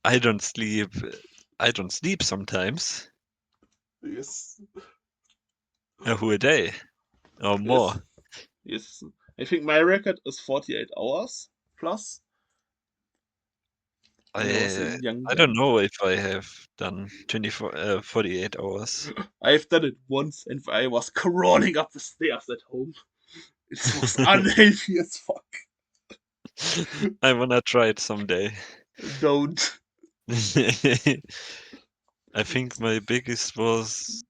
I don't sleep. I don't sleep sometimes. Yes, A whole day or yes, more. yes. I think my record is 48 hours plus when I was a I young I don't gun. know if I have done 48 hours. I've done it once and I was crawling up the stairs at home. It was unhealthy as fuck. I wanna try it someday. Don't. I think my biggest was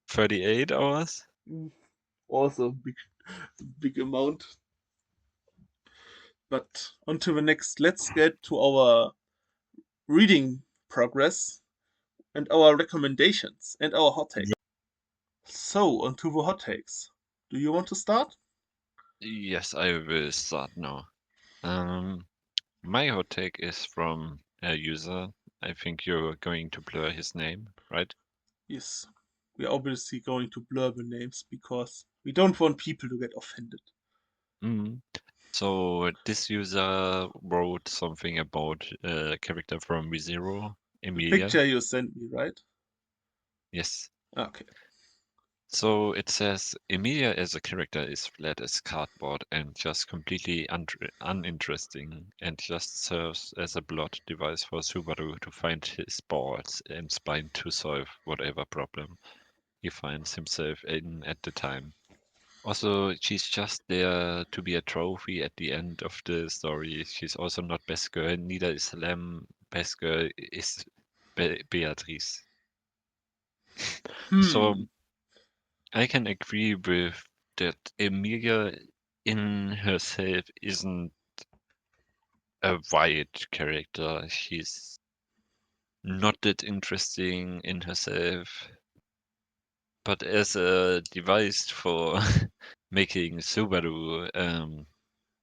38 hours. Also big, big amount. But on to the next. Let's get to our reading progress and our recommendations and our hot takes. So, on to the hot takes. Do you want to start? Yes, I will start now. Um, my hot take is from a user. I think you're going to blur his name, right? Yes. We are obviously going to blur the names because we don't want people to get offended. Mm. So this user wrote something about a character from ReZero, The Emilia. picture you sent me, right? Yes. Okay. So it says Emilia as a character is flat as cardboard and just completely uninteresting and just serves as a plot device for Subaru to find his balls and spine to solve whatever problem he finds himself in at the time. Also, she's just there to be a trophy at the end of the story. She's also not best girl, neither is Lem. Best girl is Beatrice. So Hmm. I can agree with that Emilia in herself isn't a wide character. She's not that interesting in herself, but as a device for making Subaru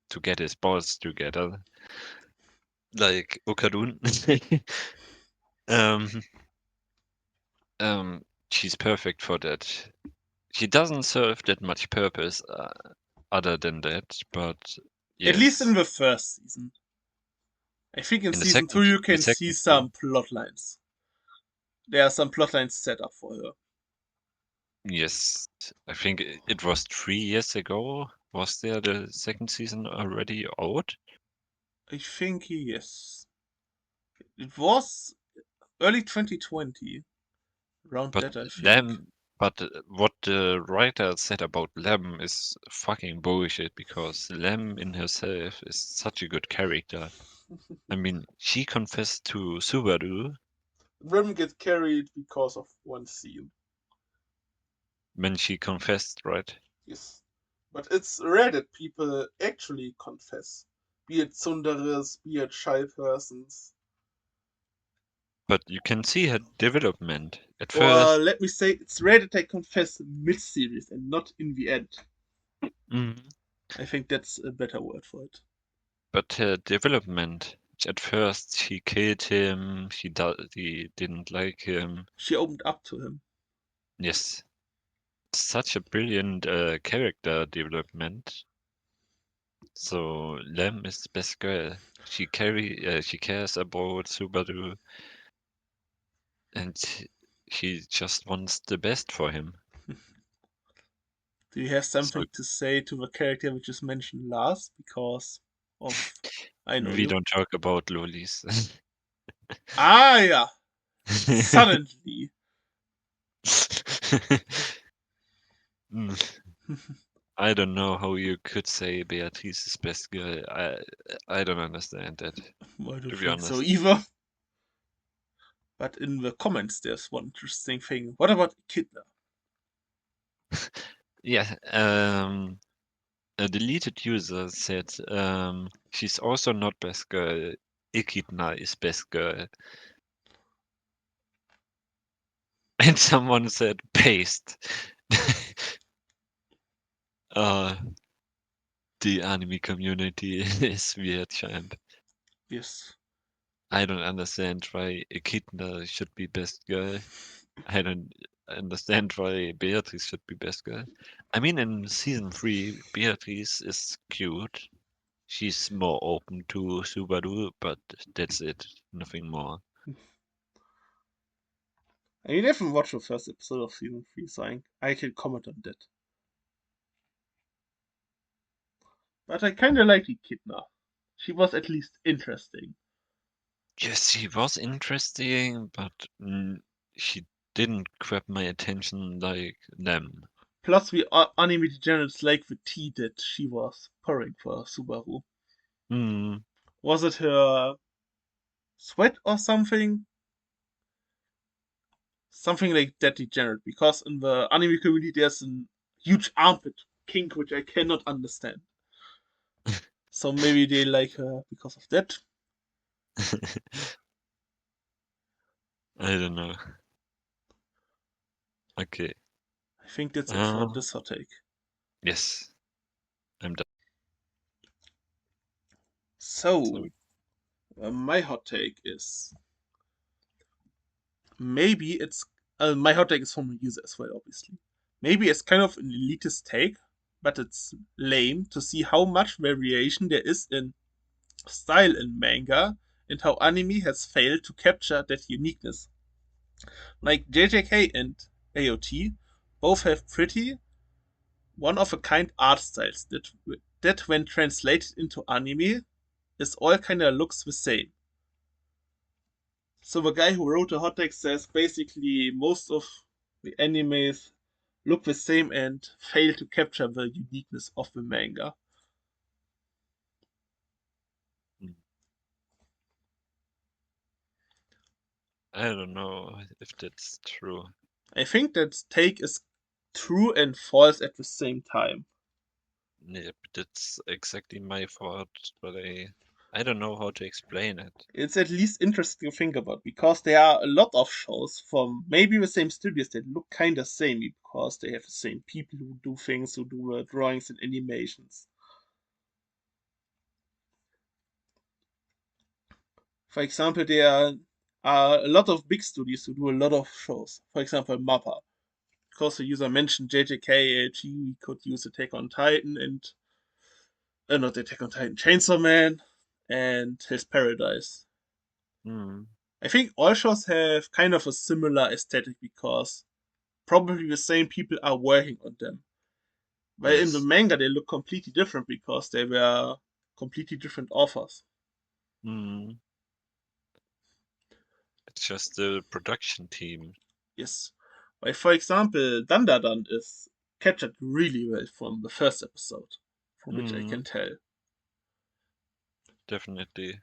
to get his balls together, like Okarun, um, she's perfect for that. She doesn't serve that much purpose other than that, but At least in yes, the first season. I think in in season 2 you the can see second season. some plot lines. There are some plot lines set up for her. Yes, I think it was 3 years ago. Was there the second season already out? I think yes. It was early 2020. Around But that, I think. Lamb, but what the writer said about Lamb is fucking bullshit because Lamb in herself is such a good character. I mean, she confessed to Subaru Rem gets carried because of one scene. when she confessed, right? Yes. But it's rare that people actually confess. Be it Tsunderes, be it shy persons. But you can see her development. At Or first, let me say, it's rare that they confess mid series and not in the end. mm, I think that's a better word for it. but her development. At first, she killed him. She didn't like him. She opened up to him. Yes, such a brilliant character development. So Lem is the best girl. She cares about Subaru, and she just wants the best for him. Do you have So something to say to the character which is mentioned last? Because of I know we you. don't talk about lolis. Ah, yeah. Suddenly. Mm, I don't know how you could say Beatrice is best girl. I don't understand that, I don't to be think so honest. either. But in the comments, there's one interesting thing. What about Echidna? Yeah, a deleted user said she's also not best girl. Echidna is best girl. And someone said paste. uh, the anime community is weird, champ. Yes. I don't understand why Echidna should be best girl. I don't understand why Beatrice should be best girl. I mean, in season 3, Beatrice is cute. She's more open to Subaru, but that's it. Nothing more. I mean, I haven't watched the first episode of season 3, so I can comment on that. But I kinda like Echidna. She was at least interesting. Yes, she was interesting, but she didn't grab my attention like them. Plus, we anime degenerates like the tea that she was pouring for Subaru. Hmm. Was it her sweat or something? Something like that degenerate. Because in the anime community, there's a huge armpit kink which I cannot understand. So maybe they like her because of that. I don't know. Okay. I think that's it for Uh, this hot take. yes, I'm done. So, So, my hot take is maybe it's my hot take is from a user as well, obviously. Maybe it's kind of an elitist take, but it's lame to see how much variation there is in style in manga and how anime has failed to capture that uniqueness. Like JJK and AOT Both have pretty, one of a kind art styles that when translated into anime, is all kinda looks the same. So the guy who wrote the hot take says basically most of the animes look the same and fail to capture the uniqueness of the manga. Mm. I don't know if that's true. I think that take is true and false at the same time. Yeah, but that's exactly my thought, but I don't know how to explain it. It's at least interesting to think about because there are a lot of shows from maybe the same studios that look kind of samey because they have the same people who do things, who do drawings and animations. For example, there are a lot of big studios who do a lot of shows. For example, MAPPA. Because the user mentioned JJK, we could use Attack on Titan and not Attack on Titan, Chainsaw Man and His Paradise. Hmm. I think all shows have kind of a similar aesthetic because probably the same people are working on them. But in the Yes. manga, they look completely different because they were completely different authors. Hmm. It's just the production team. Yes. Like, for example, Dandadan is captured really well from the first episode, from which I Hmm. can tell. Definitely.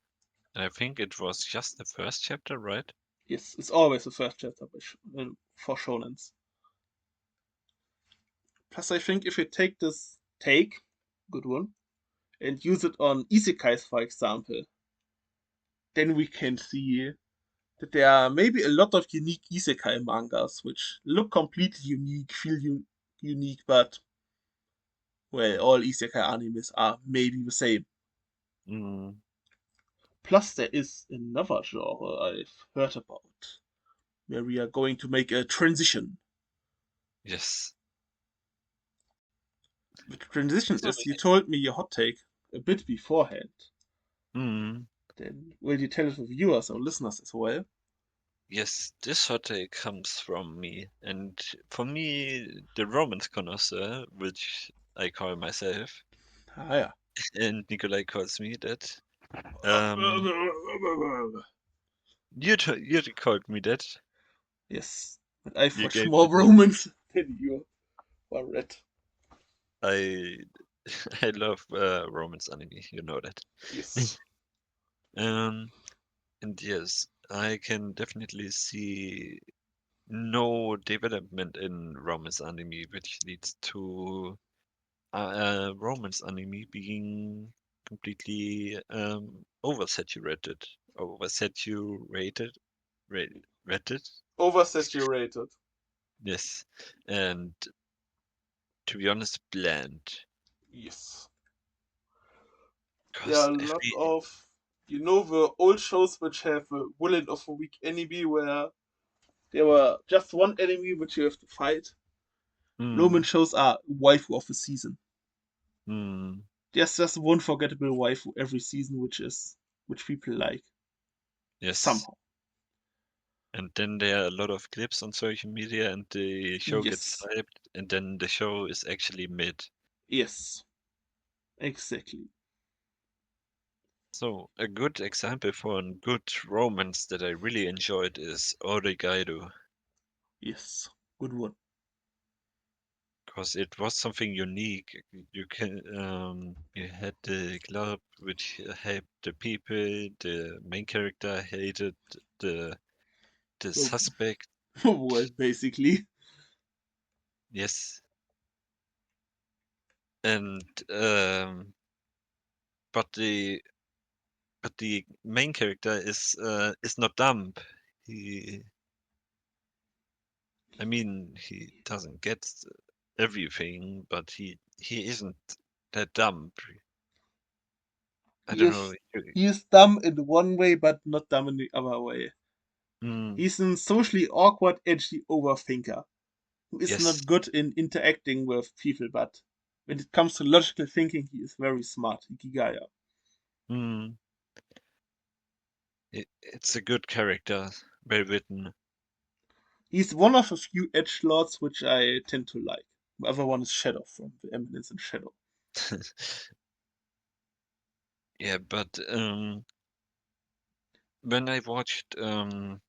I think it was just the first chapter, right? Yes, it's always the first chapter for shonens. Plus, I think if you take this take, good one, and use it on isekais, for example, then we can see that there are maybe a lot of unique isekai mangas which look completely unique, feel unique, but well, all isekai animes are maybe the same. Hmm. Plus, there is another genre I've heard about where we are going to make a transition. Yes. The transition So, is you told me your hot take a bit beforehand. hmm. Then will you tell it to viewers or listeners as well? Yes, this hot take comes from me, and for me, the romance connoisseur, which I call myself, Ah, yeah. and Nikolai calls me that. Um, you called me that. Yes, but I You watch gave more the name. Romans than you are red. I I love romance anime. You know that. Yes, um, and yes, I can definitely see no development in romance anime, which leads to romance anime being completely oversaturated, oversaturated, rated. oversaturated. Yes, and to be honest, bland. Yes, there are Cause a lot every of the old shows which have a villain of a week enemy where there were just one enemy which you have to fight. Roman mm, shows are waifu of the season. mm, There's just one forgettable waifu every season, which people like yes, somehow. and then there are a lot of clips on social media, and the show gets Yes, hyped, and then the show is actually mid. yes, exactly. So a good example for a good romance that I really enjoyed is Oregairu, Yes, good one. because it was something unique. You had the club which helped the people. The main character hated the the The suspect. world basically. Yes, and but the main character is not dumb. He, I mean, he doesn't get everything, but he isn't that dumb. I He don't know. is he is dumb in one way, but not dumb in the other way. Mm, He's a socially awkward, edgy overthinker who is yes. not good in interacting with people, but when it comes to logical thinking, he is very smart. Ikigaya. Mm, it's a good character, well written. He's one of a few edgelords which I tend to like. The other one is Shadow from the Eminence and Shadow. Yeah, but when I watched from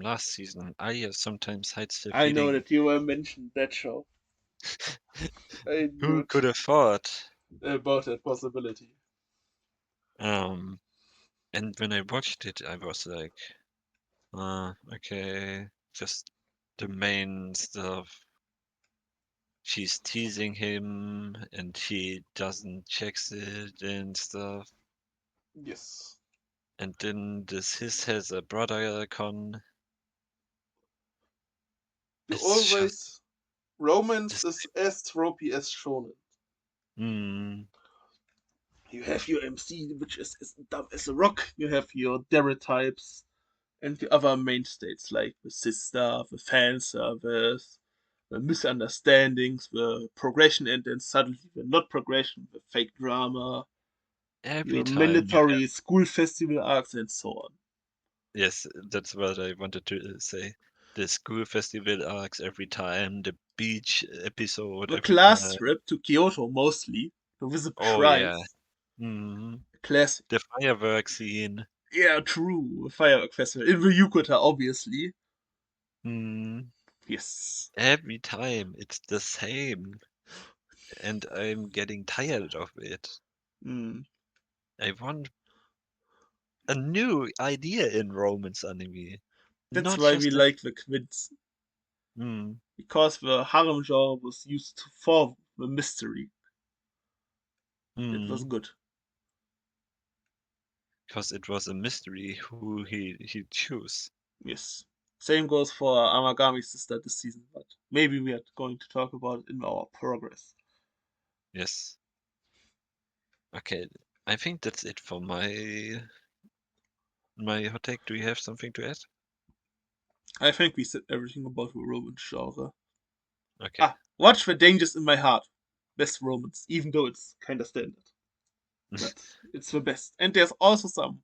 last season, I sometimes had the I know feeling, that you mentioned that show. I knew who it could have thought? about that possibility. Um, and when I watched it, I was like, okay, just the main stuff. She's teasing him, and he doesn't checks it and stuff. Yes. And then this his has a brother con. You It's just always romance this. is as tropey as shonen. Hmm. You have your MC, which is as dumb as a rock. You have your stereotypes and the other mainstays like the sister, the fan service, the misunderstandings, the progression, and then suddenly the not progression, the fake drama, Every your time you have. mandatory school festival arcs, and so on. Yes, that's what I wanted to say. The school festival arcs every time, the beach episode The every class time. trip to Kyoto mostly to visit Oh yeah. shrines. Hmm. Classic. The fireworks scene. Yeah, true. Firework festival. In the Yukata, obviously. Hmm. Yes. Every time it's the same, and I'm getting tired of it. Mm. I want a new idea in romance anime, That's not why we just like, like the Quints. hmm, Because the harem genre was used for the mystery. It was hmm, good. because it was a mystery who he chose. Yes. Same goes for Amagami Sister this season, but maybe we are going to talk about it in our progress. Yes. Okay, I think that's it for my hot take. Do you have something to add? I think we said everything about the romance genre. Okay. Ah, watch The Dangers in My Heart. Best romance, even though it's kind of standard. But it's the best. And there's also some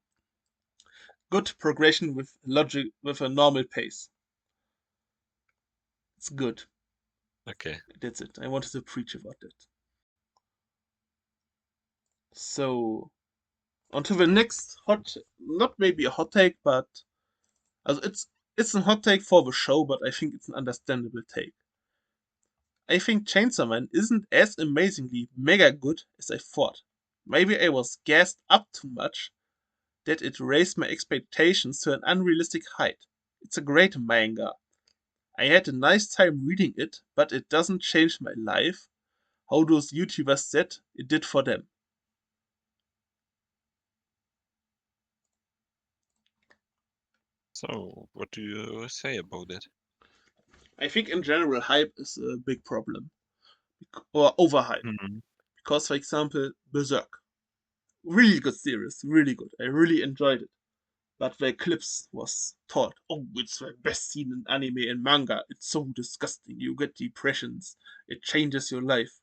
good progression with logic, with a normal pace. It's good. Okay. That's it. I wanted to preach about that. So, on to the next not maybe a hot take, but also it's a hot take for the show, but I think it's an understandable take. I think Chainsaw Man isn't as amazingly mega good as I thought. Maybe I was gassed up too much that it raised my expectations to an unrealistic height. It's a great manga. I had a nice time reading it, but it doesn't change my life. How those YouTubers said it did for them. So, what do you say about it? I think in general hype is a big problem. Or overhype. Hmm. Because for example, Berserk. Really good series, really good. I really enjoyed it. But the eclipse was taught, oh, it's the best scene in anime and manga. It's so disgusting. You get depressions. It changes your life.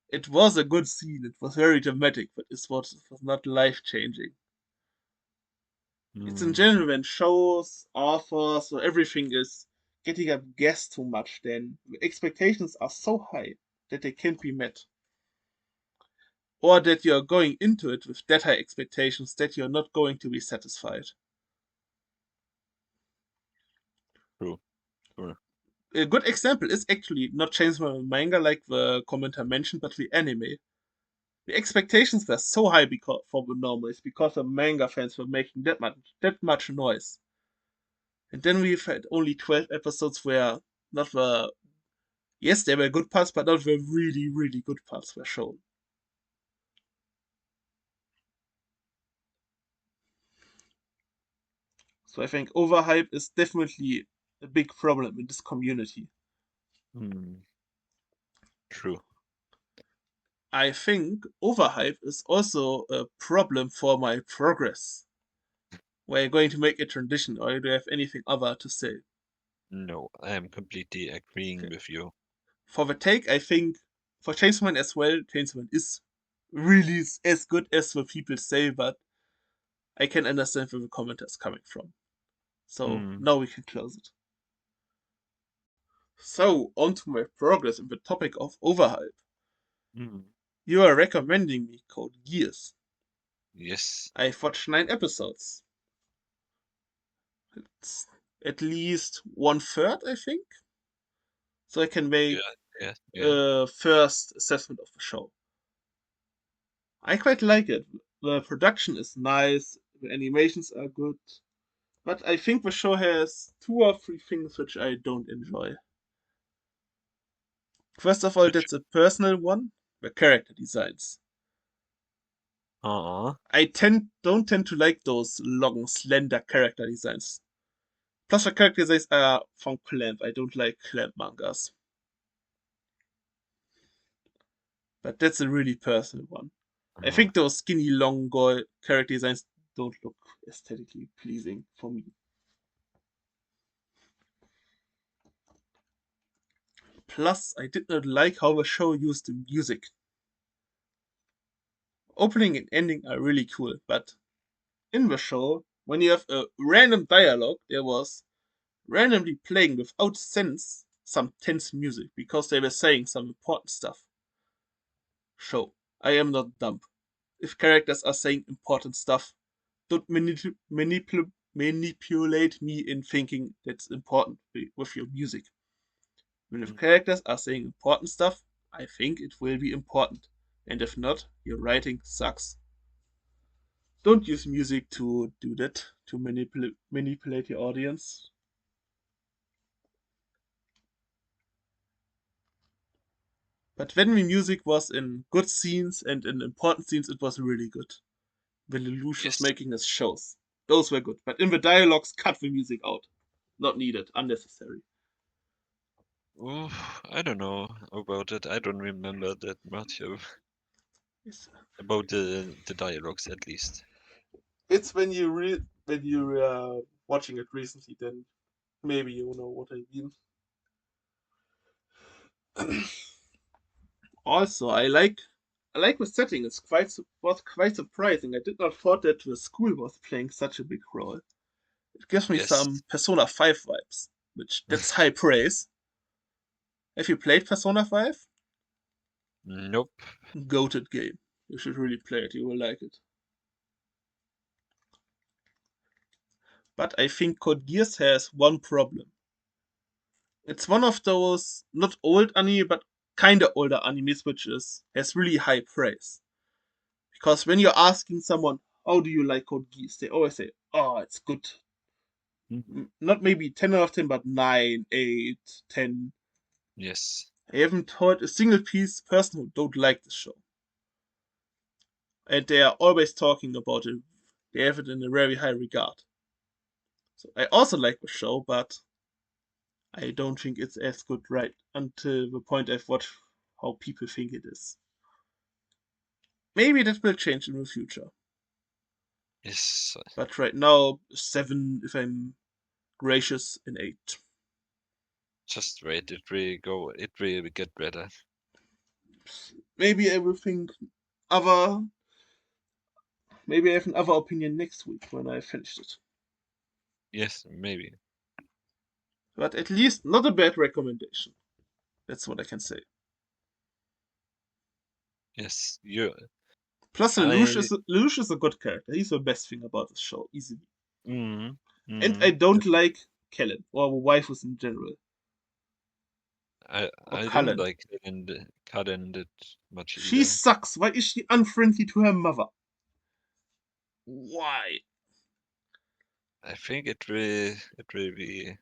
It was a good scene. It was very dramatic, but it was not life changing. It's in Hmm. general when shows, authors, or everything is getting up guessed too much, then the expectations are so high that they can't be met. Or that you're going into it with that high expectations that you're not going to be satisfied. True. True. A good example is actually not Chainsaw Manga like the commenter mentioned, but the anime. The expectations were so high because for the normals because the manga fans were making that much noise. And then we've had only 12 episodes where not the yes, there were good parts, but not the really, really good parts were shown. So I think overhype is definitely a big problem in this community. Hmm. True. I think overhype is also a problem for my progress. We're going to make a transition, or do you have anything other to say? No, I am completely agreeing Okay. with you. For the take, I think for Chainsaw Man as well, Chainsaw Man is really as good as the people say, but I can understand where the comment is coming from. So Hmm. now we can close it. So, on to my progress in the topic of overhype. Mm. You are recommending me Code Geass. Yes. I've watched 9 episodes. It's at least one third, I think. So I can Yeah. make Yeah. Yeah. a first assessment of the show. I quite like it. The production is nice, the animations are good, but I think the show has 2 or 3 things which I don't enjoy. First of all, Which? that's a personal one, the character designs. Uh-uh. I don't tend to like those long, slender character designs. Plus, the character designs are from Clamp. I don't like Clamp mangas. But that's a really personal one. I Uh-huh. think those skinny, long girl character designs don't look aesthetically pleasing for me. Plus, I did not like how the show used the music. Opening and ending are really cool, but in the show, when you have a random dialogue, there was randomly playing without sense some tense music because they were saying some important stuff. Show, I am not dumb. If characters are saying important stuff, don't manipulate me in thinking that's important with your music. When if Mm. characters are saying important stuff, I think it will be important. And if not, your writing sucks. Don't use music to do that, to manipulate your audience. But when the music was in good scenes and in important scenes, it was really good. When Lelouch was Yes. making his shows, those were good. But in the dialogues, cut the music out. Not needed, unnecessary. Ooh, I don't know about it. I don't remember that much It's, about the dialogues at least. it's when you watching it recently, then maybe you know what I mean. Also, I like the setting. It's was quite surprising. I did not thought that the school was playing such a big role. It gives me Yes. some Persona 5 vibes, which that's high praise. Have you played Persona 5? Nope. Goated game. You should really play it. You will like it. But I think Code Geass has one problem. It's one of those not old anime, but kinda older animes, which is has really high praise. Because when you're asking someone, how do you like Code Geass, they always say, oh, it's good. Mhm. Not maybe 10 out of 10, but 9, 8, 10. Yes. I haven't heard a single piece person who don't like the show. And they are always talking about it. They have it in a very high regard. So I also like the show, but I don't think it's as good right until the point I've watched how people think it is. Maybe that will change in the future. Yes. But right now, 7 if I'm gracious, and 8. Just wait. It will go. It will get better. Maybe I will think other. Maybe I have another opinion next week when I finished it. Yes, maybe. But at least not a bad recommendation. That's what I can say. Yes. You. Plus, I. Lelouch is a good character. He's the best thing about the show, easily. Mm, And I mm, don't like Kellen, or waifus in general, or I don't Cullen. like Kaden that much She either. sucks. Why is she unfriendly to her mother? Why? I think it will be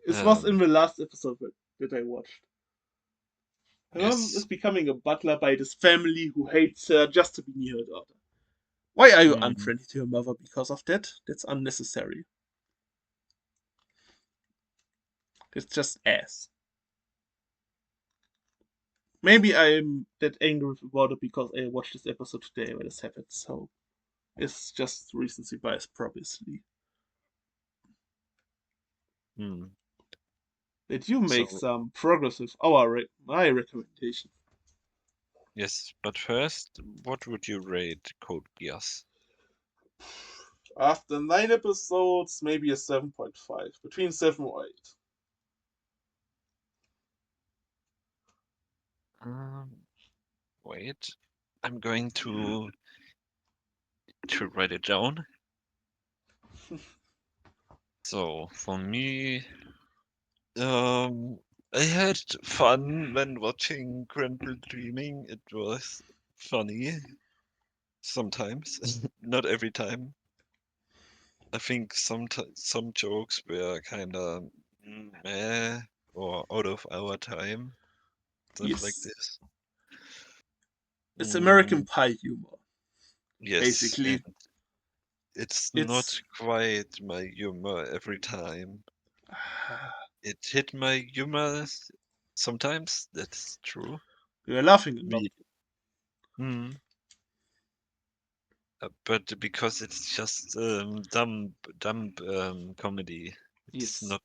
It was in um the last episode that I watched. Her mom is yes. becoming a butler by this family who hates her just to be near her daughter. Why are you Mm, unfriendly to your mother because of that? That's unnecessary. It's just ass. Maybe I'm that angry about it because I watched this episode today when this happened, so it's just recency bias, probably. mm. Did you make So some progress with my recommendation? yes, but first, what would you rate Code Geass? After 9 episodes, maybe a 7.5, between 7 or 8. Um, wait, I'm going to write it down. So for me, um, I had fun when watching Grendel Dreaming. It was funny sometimes, not every time. I think some jokes were kind of meh or out of our time, stuff like Yes. this. It's American Mm, Pie humor, yes, and basically. it's not It's quite my humor every time. It hit my humor sometimes, that's true. we are laughing a lot. Me, mm, but because it's just dumb comedy, it's Yes. not.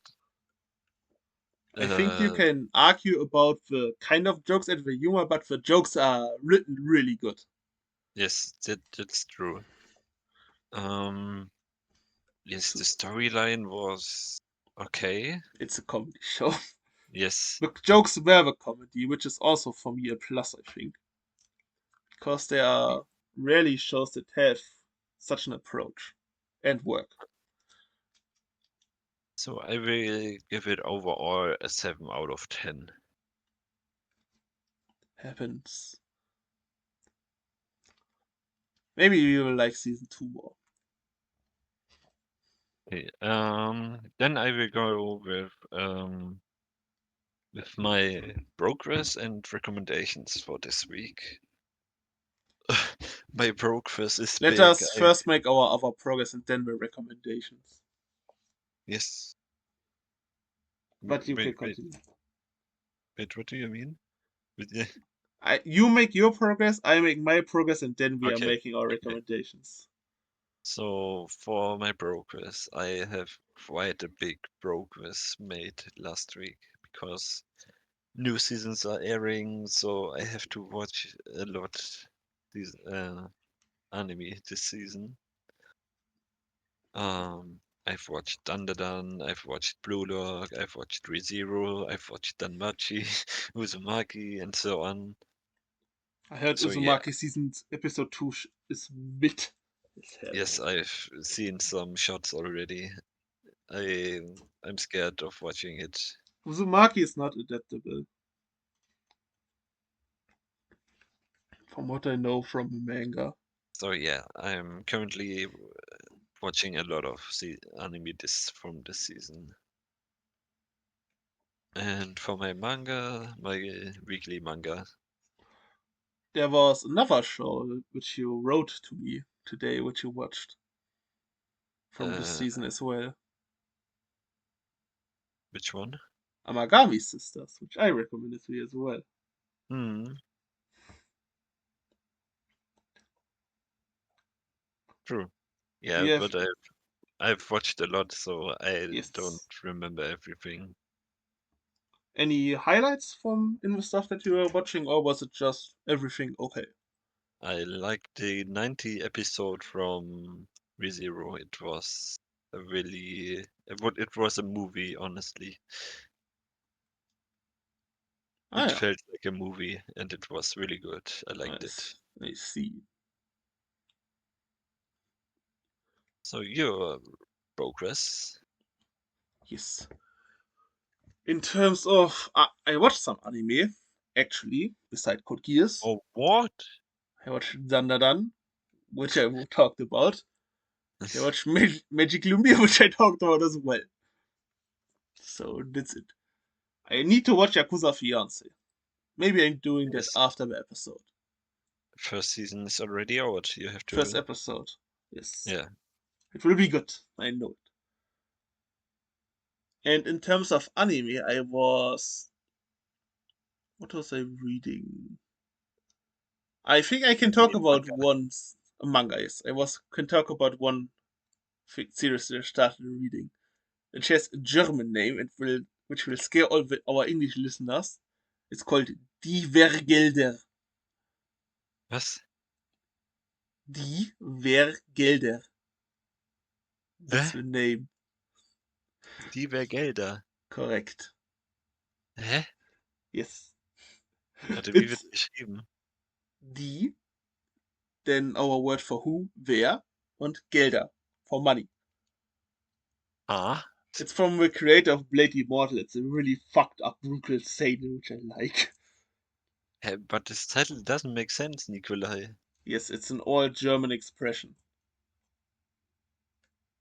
I think you Uh, can argue about the kind of jokes and the humor, but the jokes are written really good. yes, that's true. Um, yes, So the storyline was okay. it's a comedy show. Yes, The jokes were the comedy, which is also for me a plus, I think, because there y- are rarely shows that have such an approach and work. so I will give it overall a 7 out of 10. Happens. Maybe you will like season 2 more. Okay, then I will go with my progress and recommendations for this week. My progress is Let big. us I first make our progress and then the recommendations. yes. But you can Wait, wait, continue. wait. What do you mean? You make your progress, I make my progress, and then we are Okay, making our okay. recommendations. So for my progress, I have quite a big progress made last week because new seasons are airing, so I have to watch a lot this anime this season. I've watched Dandadan, I've watched Blue Lock, I've watched ReZero, I've watched Danmachi, Uzumaki, and so on. I heard So yeah, Uzumaki season episode 2 is mid as hell. yes, I've seen some shots already. I I'm scared of watching it. Uzumaki is not adaptable, from what I know from the manga. So yeah, I'm currently watching a lot of anime this from this season. And for my manga, my weekly manga, There was another show which you wrote to me today, which you watched from this uh, season as well. which one? Amagami Sisters, which I recommended to you as well. Hmm, true. Do Yeah, you have but I've watched a lot, so I don't yes remember everything. any highlights from in the stuff that you were watching, or was it just everything okay? I liked the 90 episode from ReZero. It was a really, it was a movie, honestly. Ah It yeah, felt like a movie, and it was really good. I liked it. I see. So your progress. Yes. In terms of, I watched some anime actually. Beside Code Geass, Oh, what? I watched Dandadan, which I talked about. I watched Magic Lumia, which I talked about as well. So that's it. I need to watch Yakuza Fiance. Maybe I'm doing that Yes, after the episode. first season is already out. You have First to, episode. Yes. yeah. It will be good. I know it. And in terms of anime, I was. What was I reading? I think I can You talk mean about manga? one manga. Yes, can talk about one series that I started reading. It has a German name and which will scare all our English listeners. It's called Die Vergelder. Was? Die Vergelder. That's Hä? the name. Die Gelder. Correct. Hä? Yes. Warte, wie wird It's geschrieben? die, then our word for who, wer, und Gelder, for money. Ah, It's from the creator of Blade Immortal. It's a really fucked up, brutal saying, which I like. but this title doesn't make sense, Nikolai. Yes, it's an old German expression.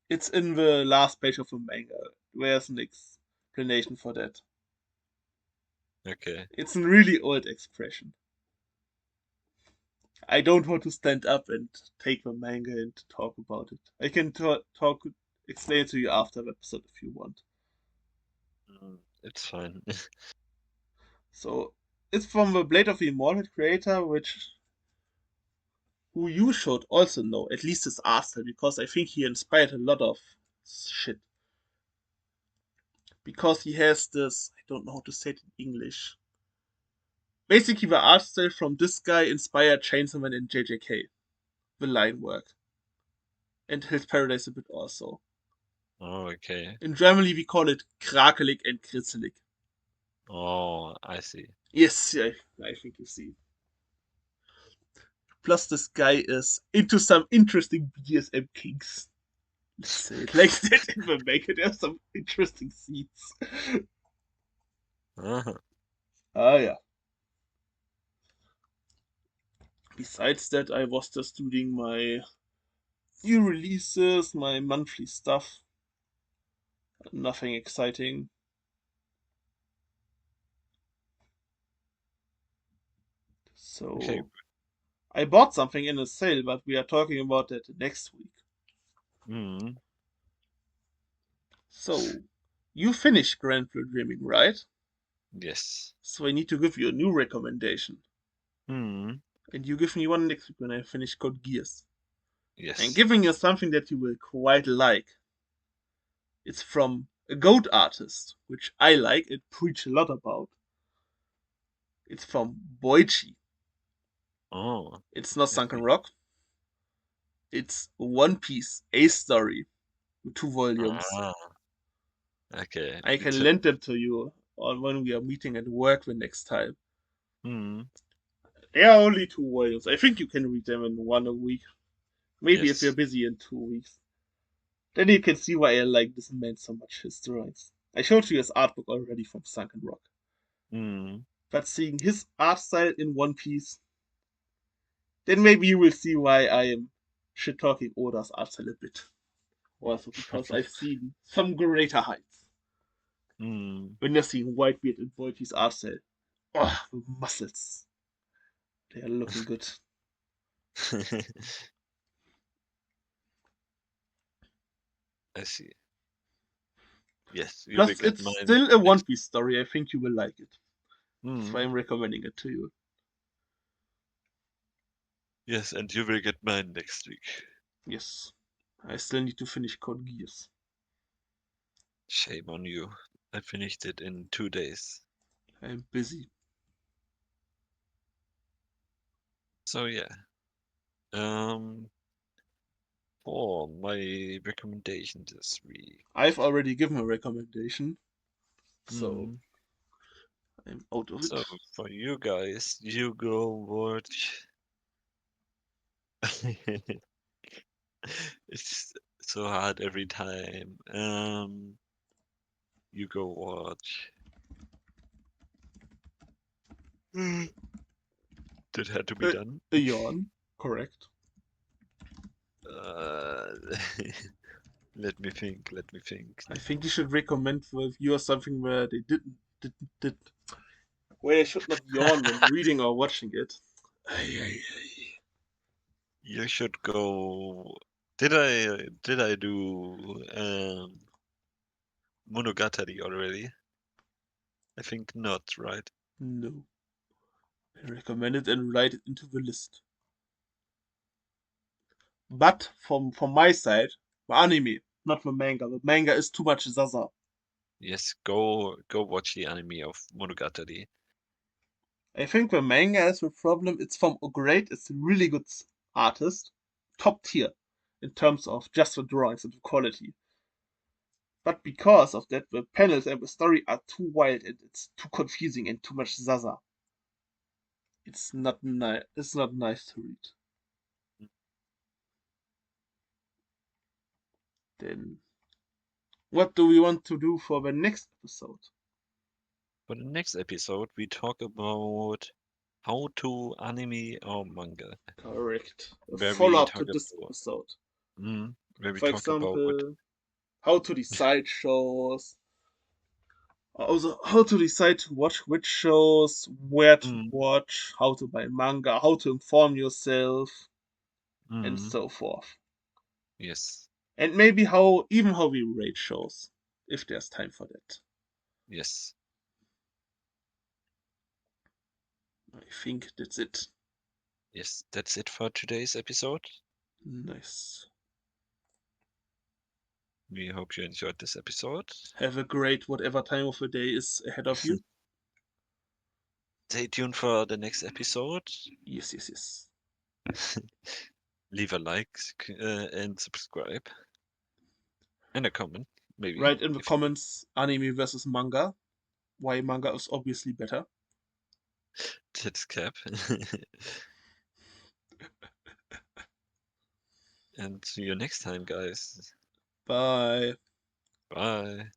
It's in the last page of the manga. There's an explanation for that. Okay. It's a really old expression. I don't want to stand up and take the manga and talk about it. I can explain it to you after the episode if you want. It's fine. So it's from the Blade of the Immortal creator, which who you should also know, at least his art style, because I think he inspired a lot of shit. Because he has this, I don't know how to say it in English. Basically, the art style from this guy inspired Chainsaw Man and JJK, the line work, and Hell's Paradise a bit also. Oh, okay. In Germany, we call it krakelig and kritzelig. Oh, I see. Yes, I think you see. Plus, this guy is into some interesting BDSM kinks. Let's say it like that in the make it have some interesting scenes. Uh-huh. Ah, yeah. Besides that, I was just doing my new releases, my monthly stuff. Nothing exciting. Okay. So, I bought something in a sale, but we are talking about that next week. Mm, So, you finished Grand Blue Dreaming, right? yes. So, I need to give you a new recommendation. Mm, And you give me one next week when I finish Code Geass. I'm yes. giving you something that you will quite like. It's from a goat artist, which I like and preach a lot about. It's from Boichi. Oh, It's not I Sunken see. Rock. It's One Piece, a story, with 2 volumes. Ah, okay. I It's can a, lend them to you on when we are meeting at work the next time. mm, They are only 2 volumes. I think you can read them in one a week. Maybe if you're yes. busy in 2 weeks. Then you can see why I like this man so much, his drawings. I showed you his artbook already from Sunken Rock. Mm. But seeing his art style in One Piece, then maybe you will see why I am shit talking Oda's art style a bit. Also because I've seen some greater heights. Mm. When you're seeing Whitebeard and Boichi's art style, oh, the muscles. They are looking good. I see. Yes, you will Plus, get it's mine still a One next. Piece story. I think you will like it. That's why Mm. I'm recommending it to you. Yes, and you will get mine next week. Yes. I still need to finish Code Geass. Shame on you. I finished it in 2 days. I'm busy. So yeah. Um, for my recommendation this week. I've already given a recommendation, so Mm. I'm out of it. So for you guys, you go watch. It's so hard every time. You go watch. That had to be A, done. a yawn, correct. Uh, let me think. Let me think. I think you should recommend for viewers something where they did where they should not yawn when reading or watching it. Ay, ay, ay. You should go. Did I do Monogatari already? I think not, right? No. I recommend it and write it into the list. But from my side, the anime, not the manga. The manga is too much Zaza. Yes, go watch the anime of Monogatari. I think the manga is the problem. It's from Great. It's a really good artist, top tier in terms of just the drawings and the quality. But because of that, the panels and the story are too wild and it's too confusing and too much Zaza. It's not nice to read. Then what do we want to do for the next episode? For the next episode, we talk about how to anime or manga, Correct. A where we follow-up to talk this about, episode. where we For talk about what. example, how to decide shows. Also, how to decide to watch which shows, where to Mm, watch, how to buy manga, how to inform yourself, and mm, so forth. yes, And maybe how we rate shows, if there's time for that. yes, I think that's it. yes. That's it for today's episode. Nice. We hope you enjoyed this episode. Have a great whatever time of the day is ahead of you. Stay tuned for the next episode. Yes, yes, yes. Leave a like and subscribe and a comment, maybe Write in the if you comments anime versus manga. Why manga is obviously better. tits cap. And see you next time, guys. Bye. Bye.